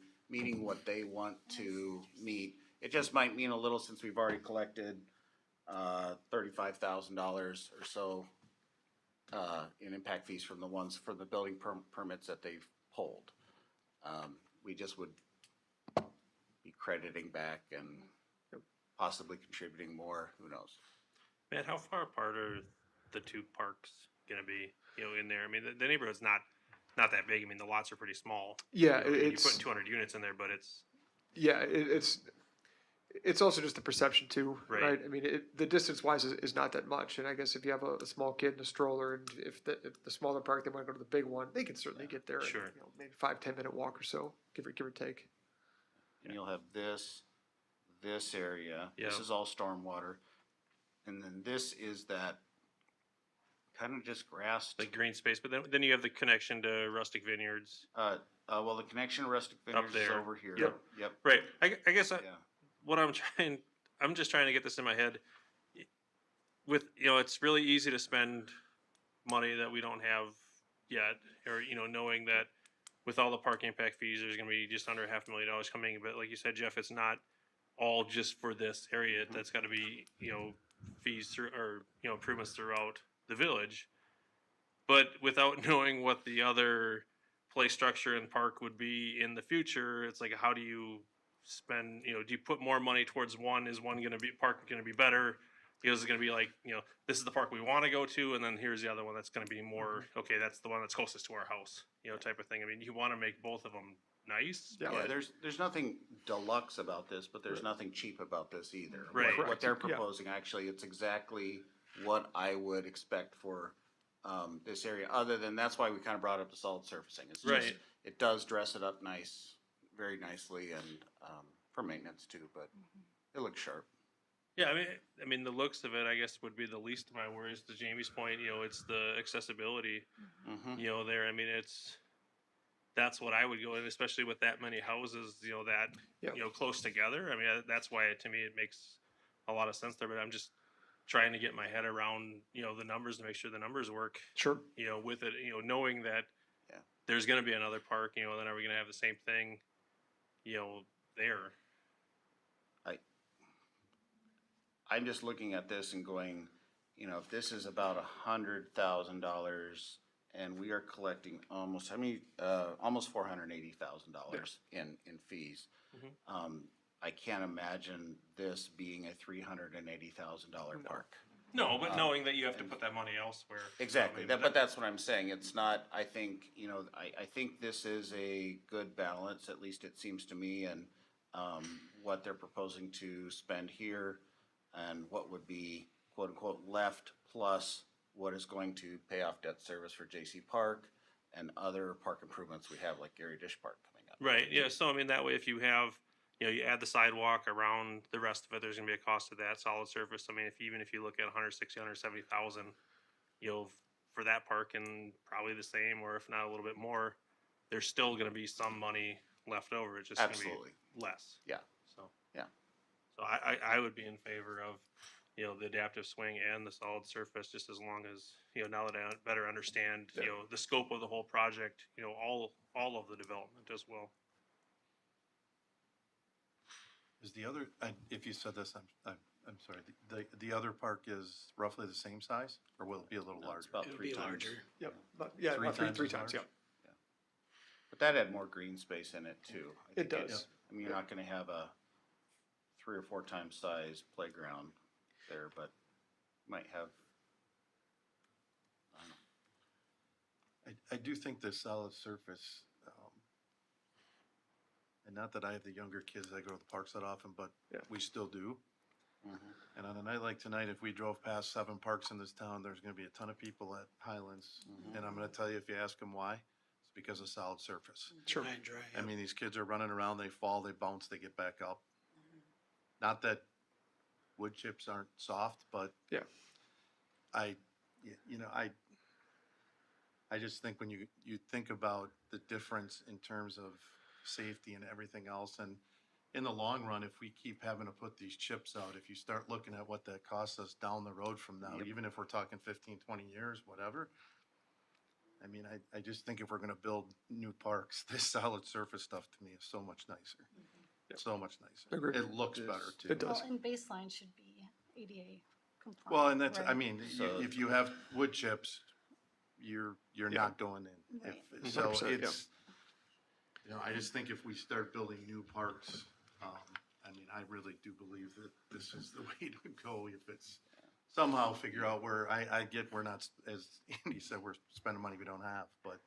what they want to meet. It just might mean a little, since we've already collected $35,000 or so in impact fees from the building permits that they've pulled. We just would be crediting back and possibly contributing more. Who knows? Matt, how far apart are the two parks gonna be? In there. I mean, the neighborhood's not that big. I mean, the lots are pretty small. Yeah, You it's put 200 units in there, but it's it's also just the perception too, Right. right? I mean, the distance wise is not that much, and I guess if you have a small kid in a stroller, and if the smaller park they want to go to the big one, they can certainly get there. Sure. In, maybe 5-10 minute walk or so, give or take. And you'll have this area. This Yeah. is all stormwater. And then this is that kind of just grass. like green space. But then you have the connection to Rustic Vineyards. Well, the connection to Rustic Vineyards is there. over here. Yep. Yep. Right. I guess Yeah. what I'm just trying to get this in my head. With it's really easy to spend money that we don't have yet, or knowing that with all the park impact fees, there's gonna be just under $500,000 coming, but like you said, Jeff, it's not all just for this area. That's gotta be, fees through, or, improvements throughout the village. But without knowing what the other play structure and park would be in the future, it's like, how do you spend, do you put more money towards one? Is one gonna be, park gonna be better? Is it gonna be like, this is the park we wanna go to, and then here's the other one that's gonna be more, okay, that's the one that's closest to our house, type of thing. I mean, you wanna make both of them nice. Yeah, but- there's nothing deluxe about this, but there's nothing cheap about this either. Right. What they're Yeah. proposing, actually, it's exactly what I would expect for, this area, other than, that's why we kind of brought up the solid surfacing. It's just, Right. it does dress it up nice, very nicely, and, for maintenance too, but it looks sharp. Yeah, I mean, the looks of it, I guess, would be the least of my worries. To Jamie's point, it's the accessibility, Mm-hmm. there. I mean, that's what I would go in, especially with that many houses, that, Yeah. close together. I mean, that's why, to me, it makes a lot of sense there, but I'm just trying to get my head around, the numbers to make sure the numbers work, Sure. with it, knowing that Yeah. there's going to be another park, then are we going to have the same thing, there? I'm just looking at this and going, if this is about $100,000 and we are collecting almost, almost $480,000 in fees. I can't imagine this being a $380,000 park. No, but knowing that you have to put that money elsewhere. Exactly, I mean, but that's what I'm saying, it's not, I think, I think this is a good balance, at least it seems to me, and, what they're proposing to spend here, and what would be quote-unquote left, plus what is going to pay off debt service for J.C. Park, and other park improvements we have, like Gary Dish Park coming up. Right, yeah, so I mean, that way if you have, you add the sidewalk around the rest of it, there's gonna be a cost to that solid surface. I mean, even if you look at 160, 170,000, for that park, and probably the same, or if not a little bit more, there's still gonna be some money left over. It's just gonna Absolutely. be less. Yeah. So. Yeah. So I would be in favor of, the adaptive swing and the solid surface, just as long as, now that I better understand, the scope of the whole project, all of the development as well. Is the other, if you said this, I'm sorry, the other park is roughly the same size, or will it be a little No, it's larger? about It'll three be times. larger. Yep. Yeah, Three about times three as times, large? yeah. But that had more green space in it too. I It think does. I mean, you're not gonna have a 3 or 4 times size playground there, but might have, I don't know. I do think the solid surface, and not that I have the younger kids that go to the parks that often, but Yeah. we still do. Mhm. And on a night like tonight, if we drove past 7 parks in this town, there's gonna be a ton of people at Highlands. And I'm gonna tell you, if you ask them why, it's because of solid surface. Sure. High and dry. I mean, these kids are running around, they fall, they bounce, they get back up. Not that wood chips aren't soft, but Yeah. I just think when you think about the difference in terms of safety and everything else, and in the long run, if we keep having to put these chips out, if you start looking at what that costs us down the road from now, even if we're talking 15, 20 years, whatever. I mean, I just think if we're gonna build new parks, this solid surface stuff to me is so much nicer. So much nicer. Agreed. It looks better too. It does. Well, and baseline should be ADA compliant. Well, and that's, I right? mean, So- if you have wood chips, you're not going in. Right. So 100%, it's, I just think if we start building new parks, I mean, I really do believe that this is the way to go. If it's somehow figure out where, I get we're not, as Andy said, we're spending money we don't have, but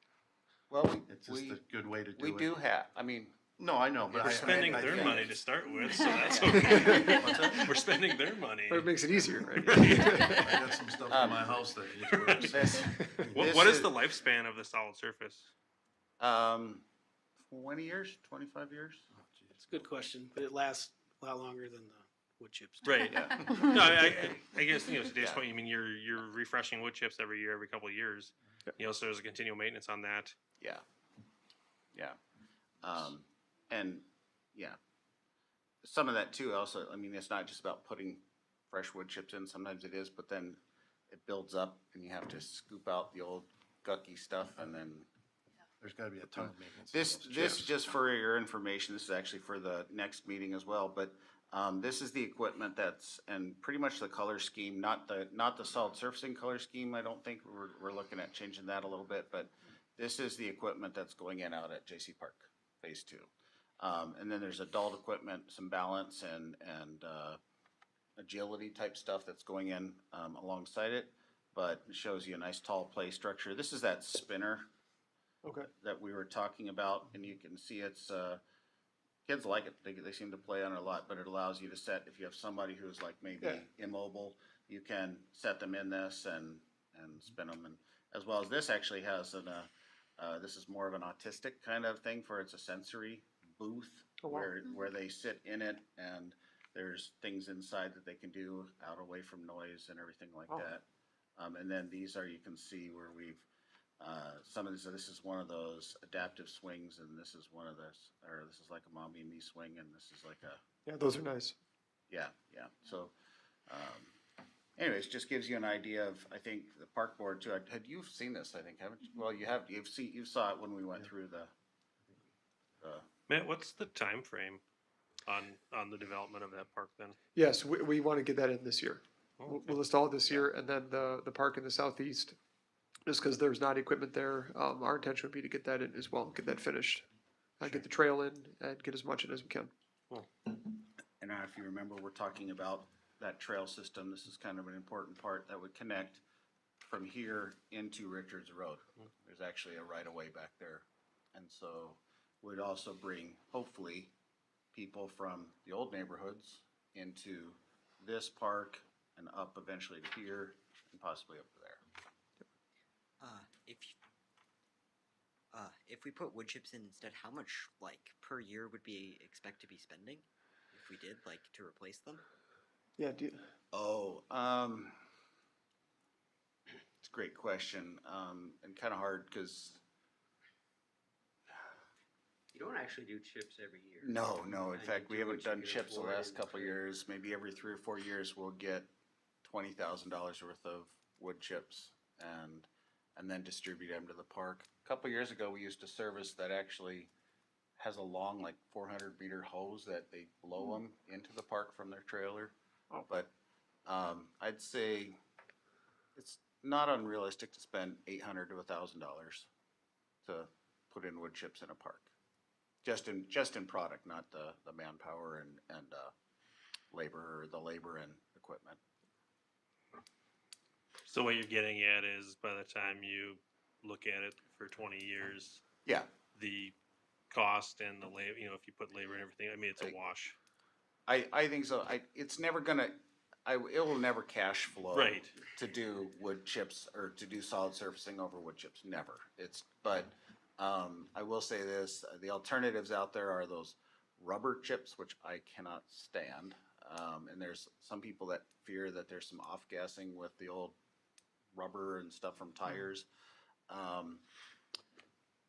Well, it's just we, a good way to do we it. do have, I mean, No, I know, but We're spending I their think- money to start with, so that's okay. We're spending their money. But it makes it easier, right? I got some stuff in my house that needs work. this, What is the lifespan of the solid surface? 20 years, 25 years? It's a good question, but it lasts a lot longer than the wood chips. do. Right. Yeah. No, I guess, to Dave's point, I mean, you're refreshing wood chips every year, every couple of years. So there's a continual maintenance on that. Yeah. Yeah. And, yeah. Some of that too, also, I mean, it's not just about putting fresh wood chips in, sometimes it is, but then it builds up and you have to scoop out the old gucky stuff and then there's gotta be a ton of maintenance. to This, those this, chips. just for your information, this is actually for the next meeting as well, but, this is the equipment that's, and pretty much the color scheme, not the solid surfacing color scheme, I don't think, we're looking at changing that a little bit, but this is the equipment that's going in out at J.C. Park, Phase 2. And then there's adult equipment, some balance and agility type stuff that's going in, alongside it, but it shows you a nice tall play structure. This is that spinner Okay. that we were talking about, and you can see it's, kids like it, they seem to play on it a lot, but it allows you to set, if you have somebody who's like maybe Yeah. immobile, you can set them in this and spin them, and as well as this actually has this is more of an autistic kind of thing for, it's a sensory booth Oh, wow. where they sit in it, and there's things inside that they can do out away from noise and everything like Wow. that. And then these are, you can see where we've, some of this is one of those adaptive swings, and this is one of this, or this is like a mommy and me swing, and this is like a, Yeah, those are nice. yeah. So, anyways, just gives you an idea of, I think, the park board too. Had you seen this, I think, haven't you? Well, you have, you saw it when we went through the, Matt, what's the time frame on the development of that park then? Yes, we want to get that in this year. Oh, We'll install it this year, and then the park in the southeast, just because there's not equipment there, our intention would be to get that in as well, get that finished. Get the trail in and get as much in as we can. and if you remember, we're talking about that trail system. This is kind of an important part that would connect from here into Richards Road. There's actually a right of way back there. And so we'd also bring, hopefully, people from the old neighborhoods into this park and up eventually to here and possibly up to there. If we put wood chips in instead, how much like per year would we expect to be spending if we did like to replace them? Yeah, It's a great question, and kind of hard because You don't actually do chips every year. no, in I fact, do we haven't what done you can chips the afford last and couple of sure. years. Maybe every 3 or 4 years we'll get $20,000 worth of wood chips and then distribute them to the park. A couple of years ago, we used a service that actually has a long, like 400-meter hose that they blow them into the park from their trailer. Oh. But I'd say it's not unrealistic to spend $800 to $1,000 to put in wood chips in a park. Just in product, not the manpower and labor, or the labor and equipment. So what you're getting at is by the time you look at it for 20 years, Yeah. the cost and the labor, if you put labor and everything, I mean, it's a wash. I think so. It's never gonna, it will never cash flow. Right. To do wood chips or to do solid surfacing over wood chips, never. But I will say this, the alternatives out there are those rubber chips, which I cannot stand. And there's some people that fear that there's some off-gassing with the old rubber and stuff from tires.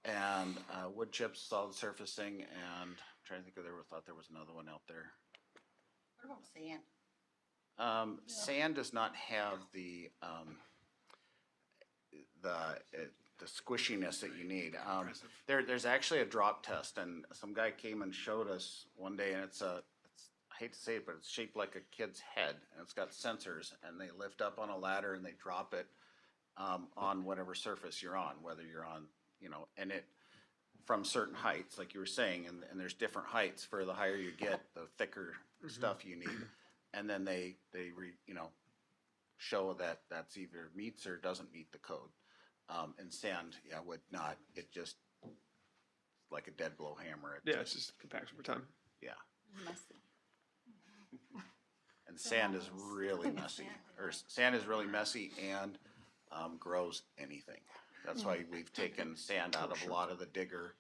And wood chips, solid surfacing, and I'm trying to think thought there was another one out there. What about sand? Sand does not have the squishiness that you need. There's actually a drop test, and some guy came and showed us one day, and I hate to say it, but it's shaped like a kid's head, and it's got sensors, and they lift up on a ladder and they drop it on whatever surface you're on, whether you're on, and it from certain heights, like you were saying, and there's different heights. For the higher you get, the thicker stuff you need, and then they show that that's either meets or doesn't meet the code. And sand, would not. It just like a dead blow hammer. It's just compacts over time. Yeah. Messy. And sand is really messy, or sand is really messy and grows anything. That's why we've taken sand out of a lot of the digger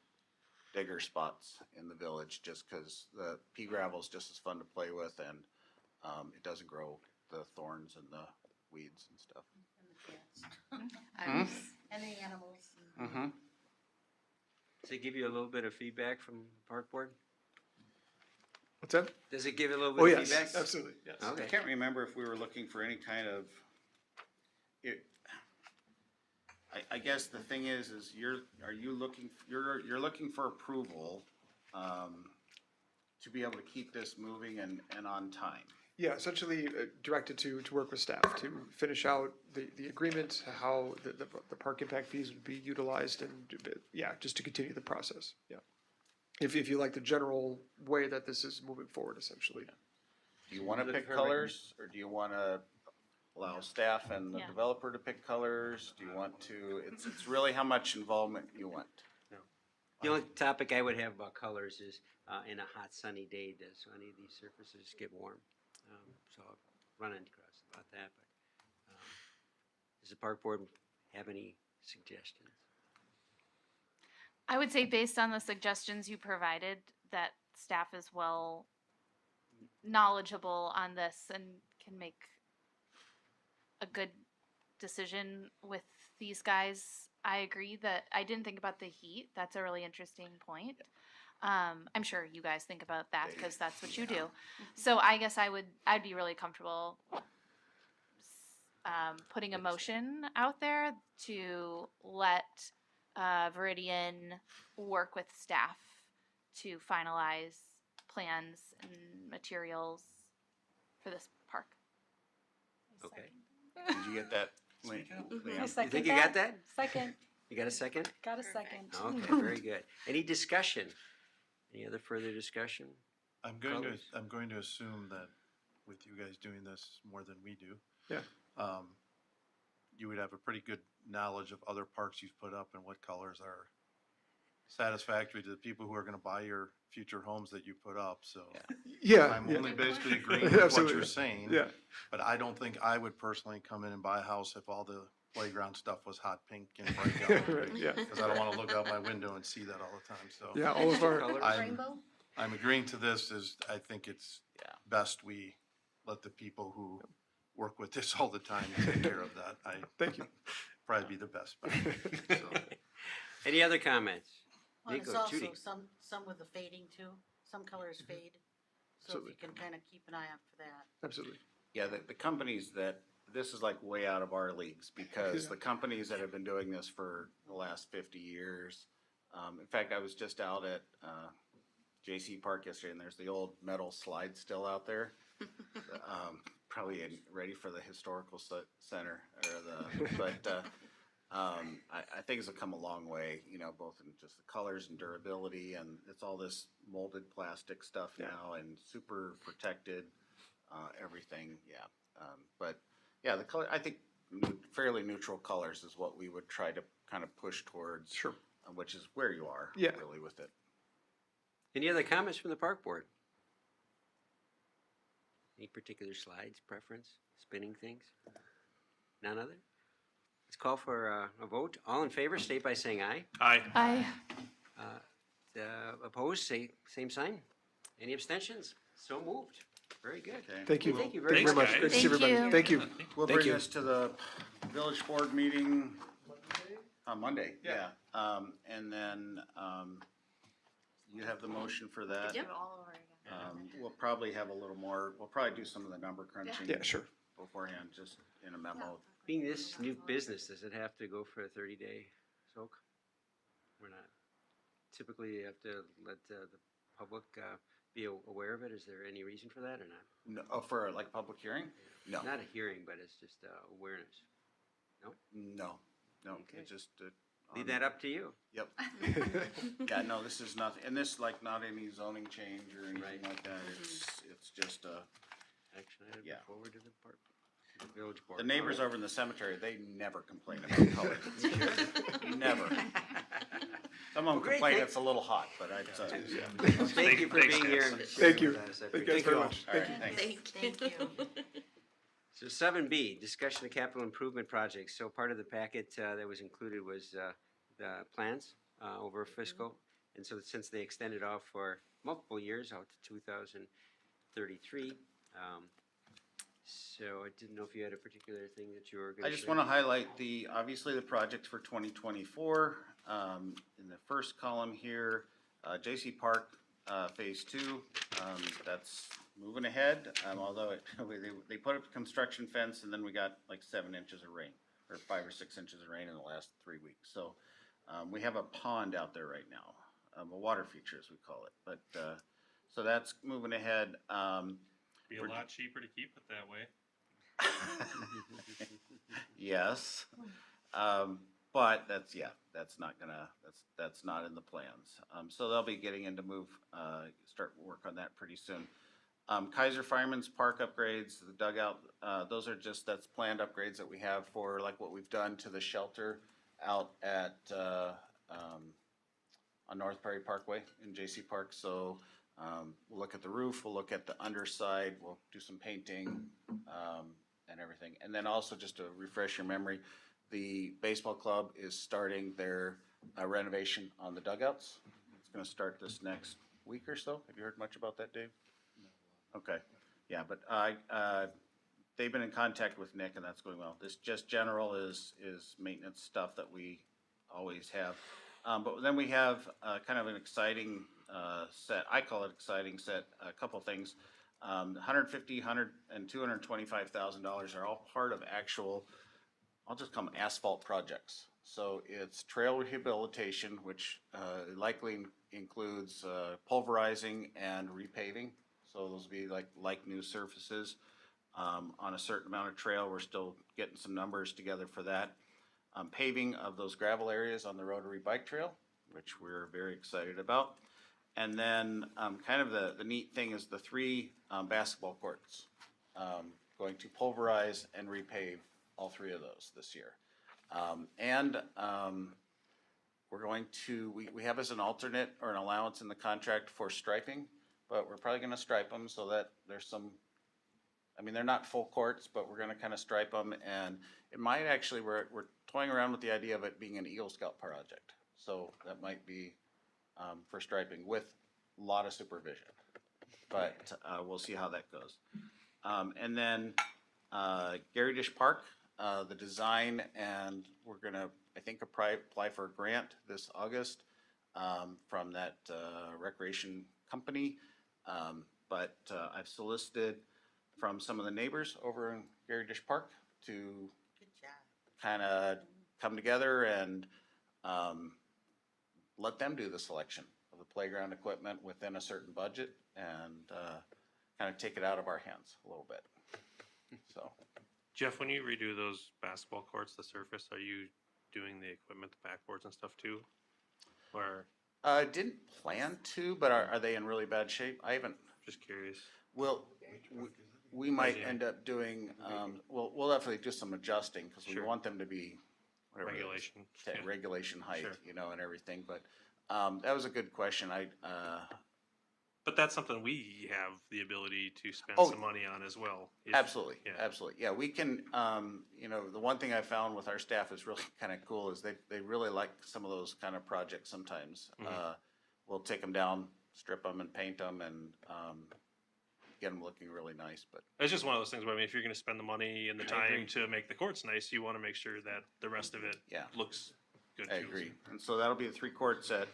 spots in the village, just because the pea gravel is just as fun to play with, and it doesn't grow the thorns and the weeds and stuff. And the animals. Mm-hmm. Does it give you a little bit of feedback from the park board? What's that? Does it give you a little Oh, bit of yes, feedback? absolutely, yes. Okay. I can't remember if we were looking for any kind of, I guess the thing is you're looking for approval, to be able to keep this moving and on time. Yeah, essentially directed to work with staff to finish out the agreement, how the park impact fees would be utilized, and yeah, just to continue the process, yeah. If you like the general way that this is moving forward, essentially. Do you wanna pick colors, or do you wanna allow staff and the Yeah. developer to pick colors? Do you want to, it's really how much involvement you want. The only topic I would have about colors is, in a hot sunny day, does any of these surfaces get warm? So I'll run across about that, but, does the park board have any suggestions? I would say based on the suggestions you provided, that staff is well knowledgeable on this and can make a good decision with these guys. I agree that I didn't think about the heat. That's a really interesting point. I'm sure you guys think about that because that's what you do. So I guess I'd be really comfortable putting a motion out there to let Veridian work with staff to finalize plans and materials for this park. Okay. Did you get that? Liam? I You second think you got that? Second, You got a second? got a second. Okay, very good. Any discussion? Any other further discussion? I'm going Colors. to assume that with you guys doing this more than we do, Yeah. You would have a pretty good knowledge of other parks you've put up and what colors are satisfactory to the people who are gonna buy your future homes that you put up, so. Yeah. I'm yeah. only basically agreeing with what Absolutely. you're saying. Yeah. But I don't think I would personally come in and buy a house if all the playground stuff was hot pink and bright yellow. Right, yeah. Cause I don't wanna look out my window and see that all the time, so. Yeah, all of our, I'm agreeing to this is, I think it's best we let the people who work with this all the time take care of that. thank you. Probably be the best bet. So, Any other comments? Well, it's Nico, also Judy. some with the fading too. Some colors fade. So if you can kind of keep an eye out for that. Absolutely. Yeah, the companies that, this is like way out of our leagues, because the companies that have been doing this for the last 50 years, in fact, I was just out at J.C. Park yesterday, and there's the old metal slide still out there. Probably ready for the historical center, but I think it's come a long way, you know, both in just the colors and durability, and it's all this molded plastic stuff now and super protected, everything, yeah. But yeah, the color, I think fairly neutral colors is what we would try to kind of push towards. Sure. Which is where you are, Yeah. really, with it. Any other comments from the park board? Any particular slides, preference, spinning things? None other? Let's call for a vote. All in favor, state by saying aye. Aye. Opposed, say same sign. Any abstentions? So moved. Very good. Okay. Thank you. Thank you Thank very you very much. much. Great to see Thank everybody. you. Thank you. We'll Thank bring you. this to the village board meeting on Monday, yeah. And then, you have the motion for that. Yep. We'll probably have a little more, we'll probably do some of the number crunching. Yeah, sure. Beforehand, just in a memo. Being this new business, does it have to go for a 30-day soak? We're not. Typically, you have to let the public be aware of it. Is there any reason for that or not? No, oh, for like a public hearing? No. Not a hearing, but it's just awareness. No? No, Okay. it just. Leave that up to you. Yep. Yeah, no, this is nothing, and this like not any zoning change or anything Right. like that. It's just, Action item Yeah. forward to the park, to the village board. the neighbors All right. over in the cemetery, they never complain about color. Never. Some of them great, complain thank- it's a little hot, but I, Thank you for being here. and Thank sharing you. with us. I Thank you guys appreciate very it. much. all right, Thank you. thanks. Thank you. So 7B, discussion of capital improvement projects. So part of the packet that was included was the plans over fiscal. And so since they extended off for multiple years out to 2033, so I didn't know if you had a particular thing that you were going to I just want to highlight obviously the projects for 2024. In the first column here, J.C. Park Phase 2, that's moving ahead, although they put up a construction fence and then we got like 7 inches of rain. or 5 or 6 inches of rain in the last 3 weeks. So we have a pond out there right now, a water feature as we call it. But so that's moving ahead. Be a lot cheaper to keep it that way. Yes. But that's not in the plans. So they'll be getting into start work on that pretty soon. Kaiser Fireman's Park upgrades, the dugout, that's planned upgrades that we have for like what we've done to the shelter out at, on North Prairie Parkway in J.C. Park. So, we'll look at the roof, we'll look at the underside, we'll do some painting, and everything. And then also, just to refresh your memory, the baseball club is starting their renovation on the dugouts. It's gonna start this next week or so. Have you heard much about that, Dave? Okay, yeah, but they've been in contact with Nick and that's going well. This just general is maintenance stuff that we always have. But then we have kind of an exciting set, I call it exciting set, a couple things. $150,000, $100,000, and $225,000 are all part of actual, I'll just call them asphalt projects. So it's trail rehabilitation, which likely includes pulverizing and repaving. So those will be like new surfaces on a certain amount of trail. We're still getting some numbers together for that. Paving of those gravel areas on the Rotary Bike Trail, which we're very excited about. And then kind of the neat thing is the 3 basketball courts. Going to pulverize and repave all 3 of those this year. We're going to, we have as an alternate or an allowance in the contract for striping, but we're probably gonna stripe them so that there's some, I mean, they're not full courts, but we're gonna kind of stripe them, and it might actually, we're toying around with the idea of it being an Eagle Scout project. So that might be for striping with a lot of supervision, but we'll see how that goes. And then Gary Dish Park, the design, and we're gonna, I think, apply for a grant this August from that recreation company. But I've solicited from some of the neighbors over in Gary Dish Park to kind of come together and let them do the selection of the playground equipment within a certain budget and kind of take it out of our hands a little bit. So, Jeff, when you redo those basketball courts, the surface, are you doing the equipment, the backboards and stuff too? Or didn't plan to, but are they in really bad shape? I haven't. Just curious. Well, we might end up doing, we'll definitely do some adjusting because we want them to be whatever regulation, regulation height, Sure. you know, and everything. But that was a good question. But that's something we have the ability to spend some money on as well. Absolutely, Yeah. absolutely. Yeah, we can, you know, the one thing I found with our staff is really kind of cool is they really like some of those kind of projects sometimes. We'll take them down, strip them and paint them and get them looking really nice. But it's just one of those things where, I mean, if you're going to spend the money and the time to make the courts nice, you want to make sure that the rest of it looks good too. I agree. And so that'll be the 3 courts at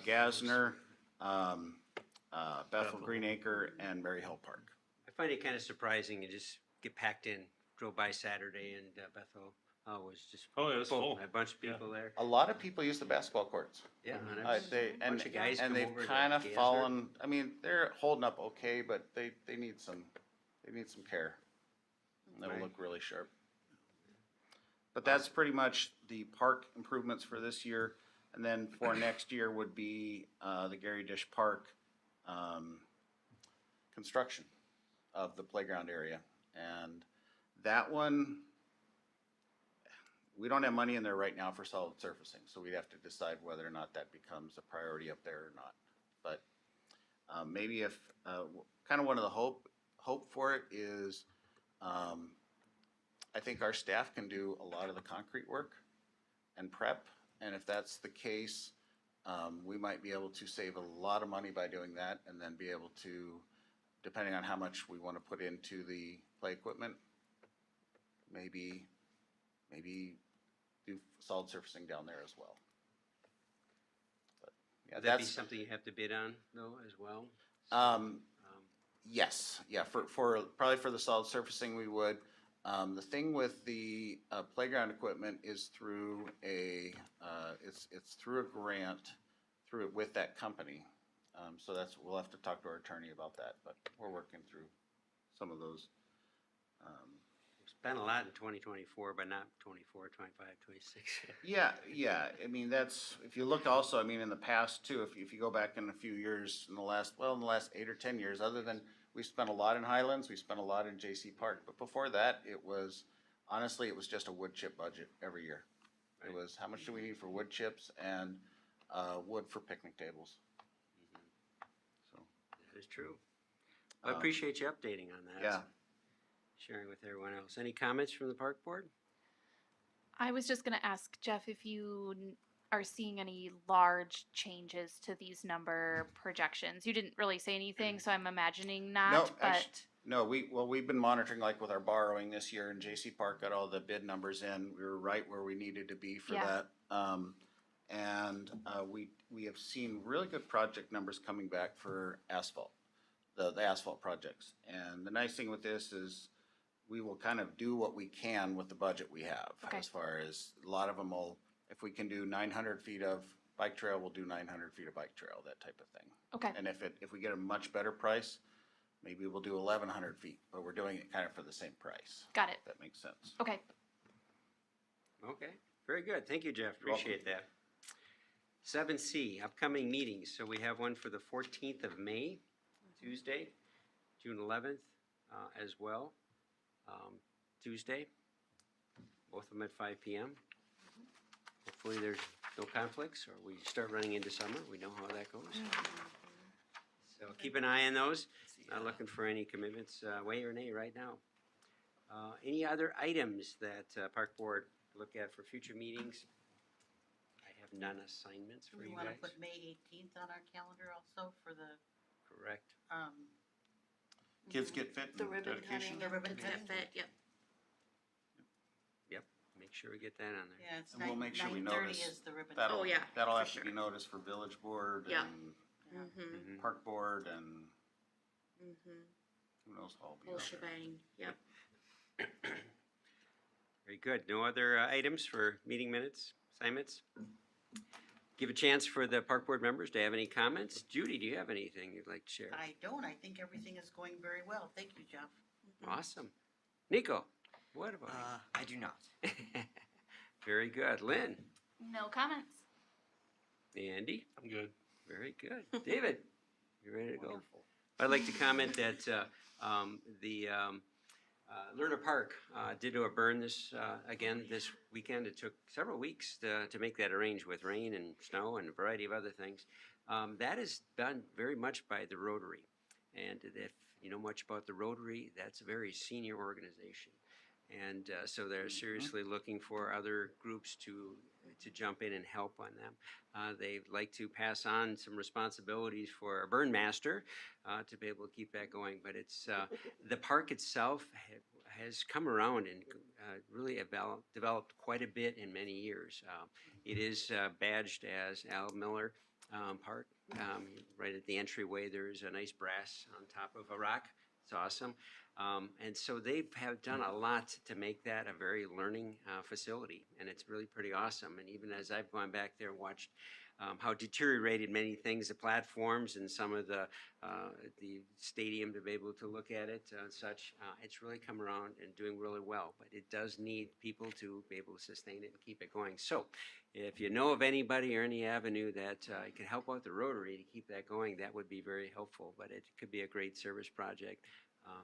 Gassner, Bethel Greenacre, and Mary Hill Park. I find it kind of surprising. You just get packed in. Drove by Saturday and Bethel was just it was full. A bunch of people there. A lot of people use the basketball courts. Yeah, Bunch of guys and come they've over to kind of Gassner. fallen. I mean, they're holding up okay, but they need some care. That'll Right. look really sharp. But that's pretty much the park improvements for this year, and then for next year would be the Gary Dish Park construction of the playground area, and that one. We don't have money in there right now for solid surfacing, so we'd have to decide whether or not that becomes a priority up there or not. But maybe if, kind of one of the hope for it is, I think our staff can do a lot of the concrete work and prep, and if that's the case, we might be able to save a lot of money by doing that, and then be able to, depending on how much we want to put into the play equipment, maybe do solid surfacing down there as well. But, yeah, Would that be something you have to bid on though as well? Yes, yeah, for probably for the solid surfacing we would. The thing with the playground equipment is through it's through a grant, through it with that company. So we'll have to talk to our attorney about that, but we're working through some of those. Spent a lot in 2024, but not 24, 25, 26. Yeah, I mean, if you look also, I mean, in the past too, if you go back in a few years, in the last 8 or 10 years, other than, we spent a lot in Highlands, we spent a lot in J.C. Park, but before that, honestly, it was just a wood chip budget every year. It was, how much do we need for wood chips and, wood for picnic tables? So. That is true. I appreciate you updating on that. Yeah. Sharing with everyone else. Any comments from the park board? I was just going to ask Jeff if you are seeing any large changes to these number projections. You didn't really say anything, so I'm imagining not. No, but actually, no, we've been monitoring, like with our borrowing this year, and J.C. Park got all the bid numbers in. We were right where we needed to be for Yeah. that. We have seen really good project numbers coming back for asphalt, the asphalt projects. And the nice thing with this is we will kind of do what we can with the budget we have. Okay. As far as, a lot of them will, if we can do 900 feet of bike trail, we'll do 900 feet of bike trail, that type of thing. Okay. And if we get a much better price, maybe we'll do 1,100 feet, but we're doing it kind of for the same price. Got it. If that makes sense. Okay. Okay, very good. Thank you, Jeff. You're welcome. Appreciate that. 7C, upcoming meetings. So we have one for the 14th of May, Tuesday, June 11th as well. Tuesday, both of them at 5 p.m. Hopefully there's no conflicts, or we start running into summer. We know how that goes. So keep an eye on those. Not looking for any commitments, way or nay right now. Any other items that Park Board look at for future meetings? I have none assignments for We you want to guys. put May 18th on our calendar also for the, Correct. Kids Get Fit. The and ribbon dedication. cutting. The ribbon Kids cutting. Get Fit, yep. Yep, make sure we get that on there. yeah, it's And we'll make sure we 9:30 notice. is the ribbon. That'll, Oh, yeah, that'll for have sure. to be noticed for Village Board Yeah. and Mm-hmm, Park Board and mm-hmm. who knows how I'll be Whole out there. shebang, yep. Very good. No other items for meeting minutes, assignments? Give a chance for the Park Board members to have any comments. Judy, do you have anything you'd like to share? I don't. I think everything is going very well. Thank you, Jeff. Awesome. Nico, what about I do not. you? Very good. Lynn? No comments. Andy? I'm good. Very good. David? You ready to go? Wonderful. I'd like to comment that the Lerner Park did do a burn this weekend. It took several weeks to make that arrange with rain and snow and a variety of other things. That is done very much by the Rotary. And if you know much about the Rotary, that's a very senior organization. And so they're seriously looking for other groups to jump in and help on them. They'd like to pass on some responsibilities for a burn master to be able to keep that going. But it's the park itself has come around and really developed quite a bit in many years. It is badged as Al Miller Park. Right at the entryway, there is a nice brass on top of a rock. It's awesome. And so they have done a lot to make that a very learning facility, and it's really pretty awesome. And even as I've gone back there and watched how deteriorated many things, the platforms and some of the stadium to be able to look at it and such, it's really come around and doing really well. But it does need people to be able to sustain it and keep it going. So if you know of anybody or any avenue that can help out the Rotary to keep that going, that would be very helpful. But it could be a great service project.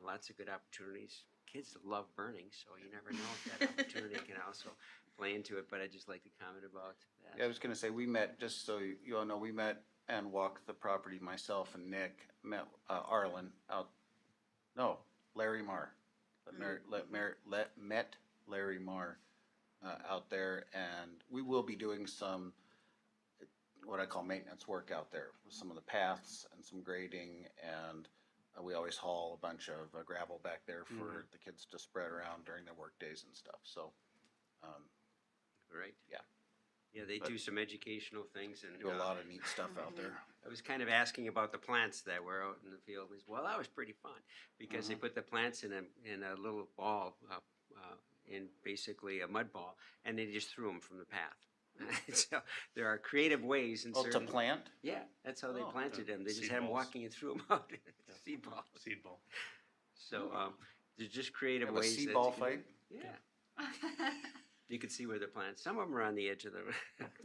Lots of good opportunities. Kids love burning, so you never know if that opportunity can also play into it. But I'd just like to comment about that. Yeah, I was gonna say, we met, just so you all know, we met and walked the property, myself and Nick, met Arlen Larry Marr. Met Larry Marr out there, and we will be doing some, what I call maintenance work out there, with some of the paths and some grading, and we always haul a bunch of gravel back there for the kids to spread around during their work days and stuff, so. Right. Yeah. Yeah, they do some educational things and Do a lot of neat stuff out there. I was kind of asking about the plants that were out in the field. Well, that was pretty fun because they put the plants in a little ball basically a mud ball, and they just threw them from the path. So there are creative ways in Oh, to certain. plant? Yeah, that's how they Oh, planted them. They just Seed had them balls. walking and threw them out. Seed ball. Seed ball. So there's just creative Have a ways. seed that ball you can- fight? Yeah. You can see where they're planted. Some of them are on the edge of the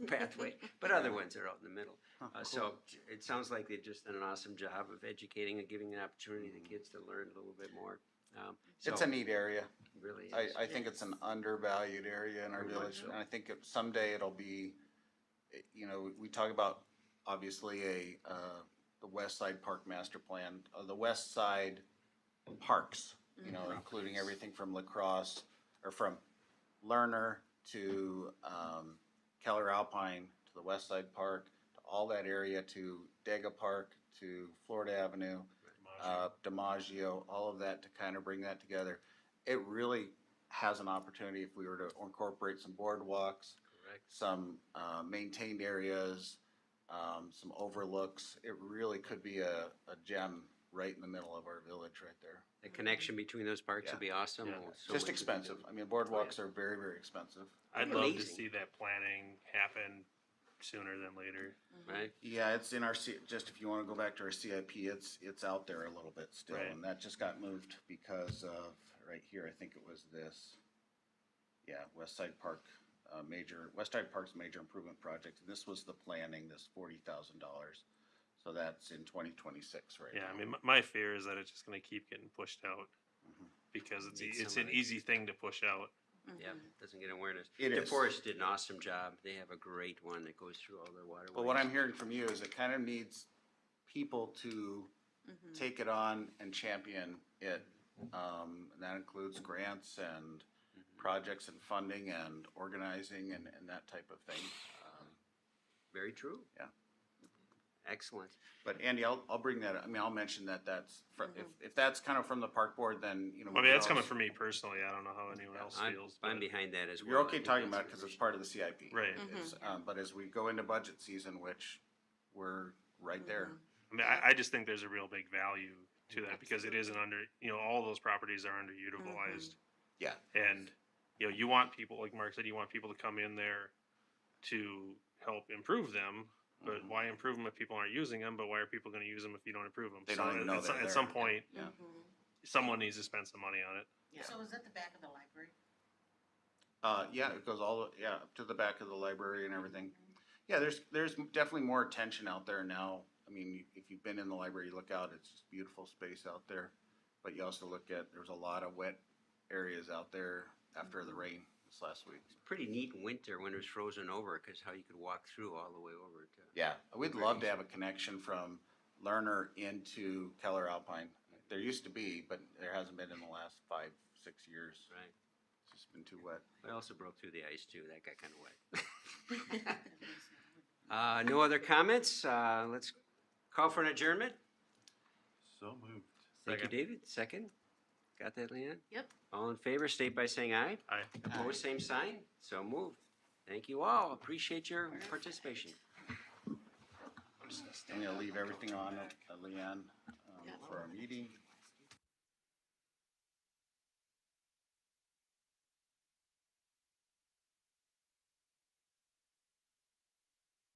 pathway, but other ones are out in the middle. So it sounds like they've just done an awesome job of educating and giving an opportunity to kids to learn a little bit more. It's So- a neat area. Really is. I think it's an undervalued area in our Very much village, so. and I think someday it'll be, you know, we talk about obviously the West Side Park Master Plan, the West Side parks, you know, including everything from lacrosse, or from Lerner to Keller Alpine, to the West Side Park, to all that area, to Dega Park, to Florida Avenue, DiMaggio, all of that, to kind of bring that together. It really has an opportunity if we were to incorporate some boardwalks, some maintained areas, some overlooks. It really could be a gem right in the middle of our village right there. The connection between those parks would be awesome. Yeah. So Just much we could expensive. do. I mean, boardwalks are very, very expensive. I'd That'd be love to amazing. see that planning happen sooner than later. Right? Yeah, it's in our, just if you wanna go back to our CIP, it's out there a little bit still, Right. and that just got moved because of, right here, I think it was this. Yeah, West Side Park, West Side Park's major improvement project, and this was the planning, this $40,000. So that's in 2026 right now. Yeah, I mean, my fear is that it's just gonna keep getting pushed out Mm-hmm. because it's Need it's an somebody. easy thing to push out. Yeah, doesn't get awareness. It is. DeForest did an awesome job. They have a great one that goes through all their waterways. But what I'm hearing from you is it kind of needs people to take it on and champion it. And that includes grants and projects and funding and organizing and that type of thing. Very true. Yeah. Excellent. But Andy, I'll bring that, I mean, I'll mention that's, if that's kind of from the park board, then, you know. I we mean, could that's coming also- from me personally. I don't know how anyone else feels. I'm but- behind that as well. You're I okay think talking that's about it because it's part of the CIP. Right. It's, but as we go into budget season, which we're right there. I mean, I just think there's a real big value to that because it is an all those properties are underutilized. Yeah. And, you know, you want people, like Mark said, you want people to come in there to help improve them. But why improve them if people aren't using them? But why are people going to use them if you don't improve them? They don't even know they're at some there. point, Yeah. someone needs to spend some money on it. So is that the back of the library? Yeah, it goes up to the back of the library and everything. Yeah, there's definitely more attention out there now. I mean, if you've been in the library, you look out, it's just beautiful space out there. But you also look at, there's a lot of wet areas out there after the rain this last week. Pretty neat in winter when it was frozen over because how you could walk through all the way over to. Yeah, we'd love to have a connection from Lerner into Keller Alpine. There used to be, but there hasn't been in the last 5-6 years. Right. It's just been too wet. I also broke through the ice too. That got kind of wet. No other comments? Let's call for an adjournment. So moved. Thank you, David. Second. Got that, Leanne? Yep. All in favor, state by saying aye. Aye. Opposed, same sign. So moved. Thank you all. Appreciate your participation. I'm gonna leave everything on, Leanne, for our meeting.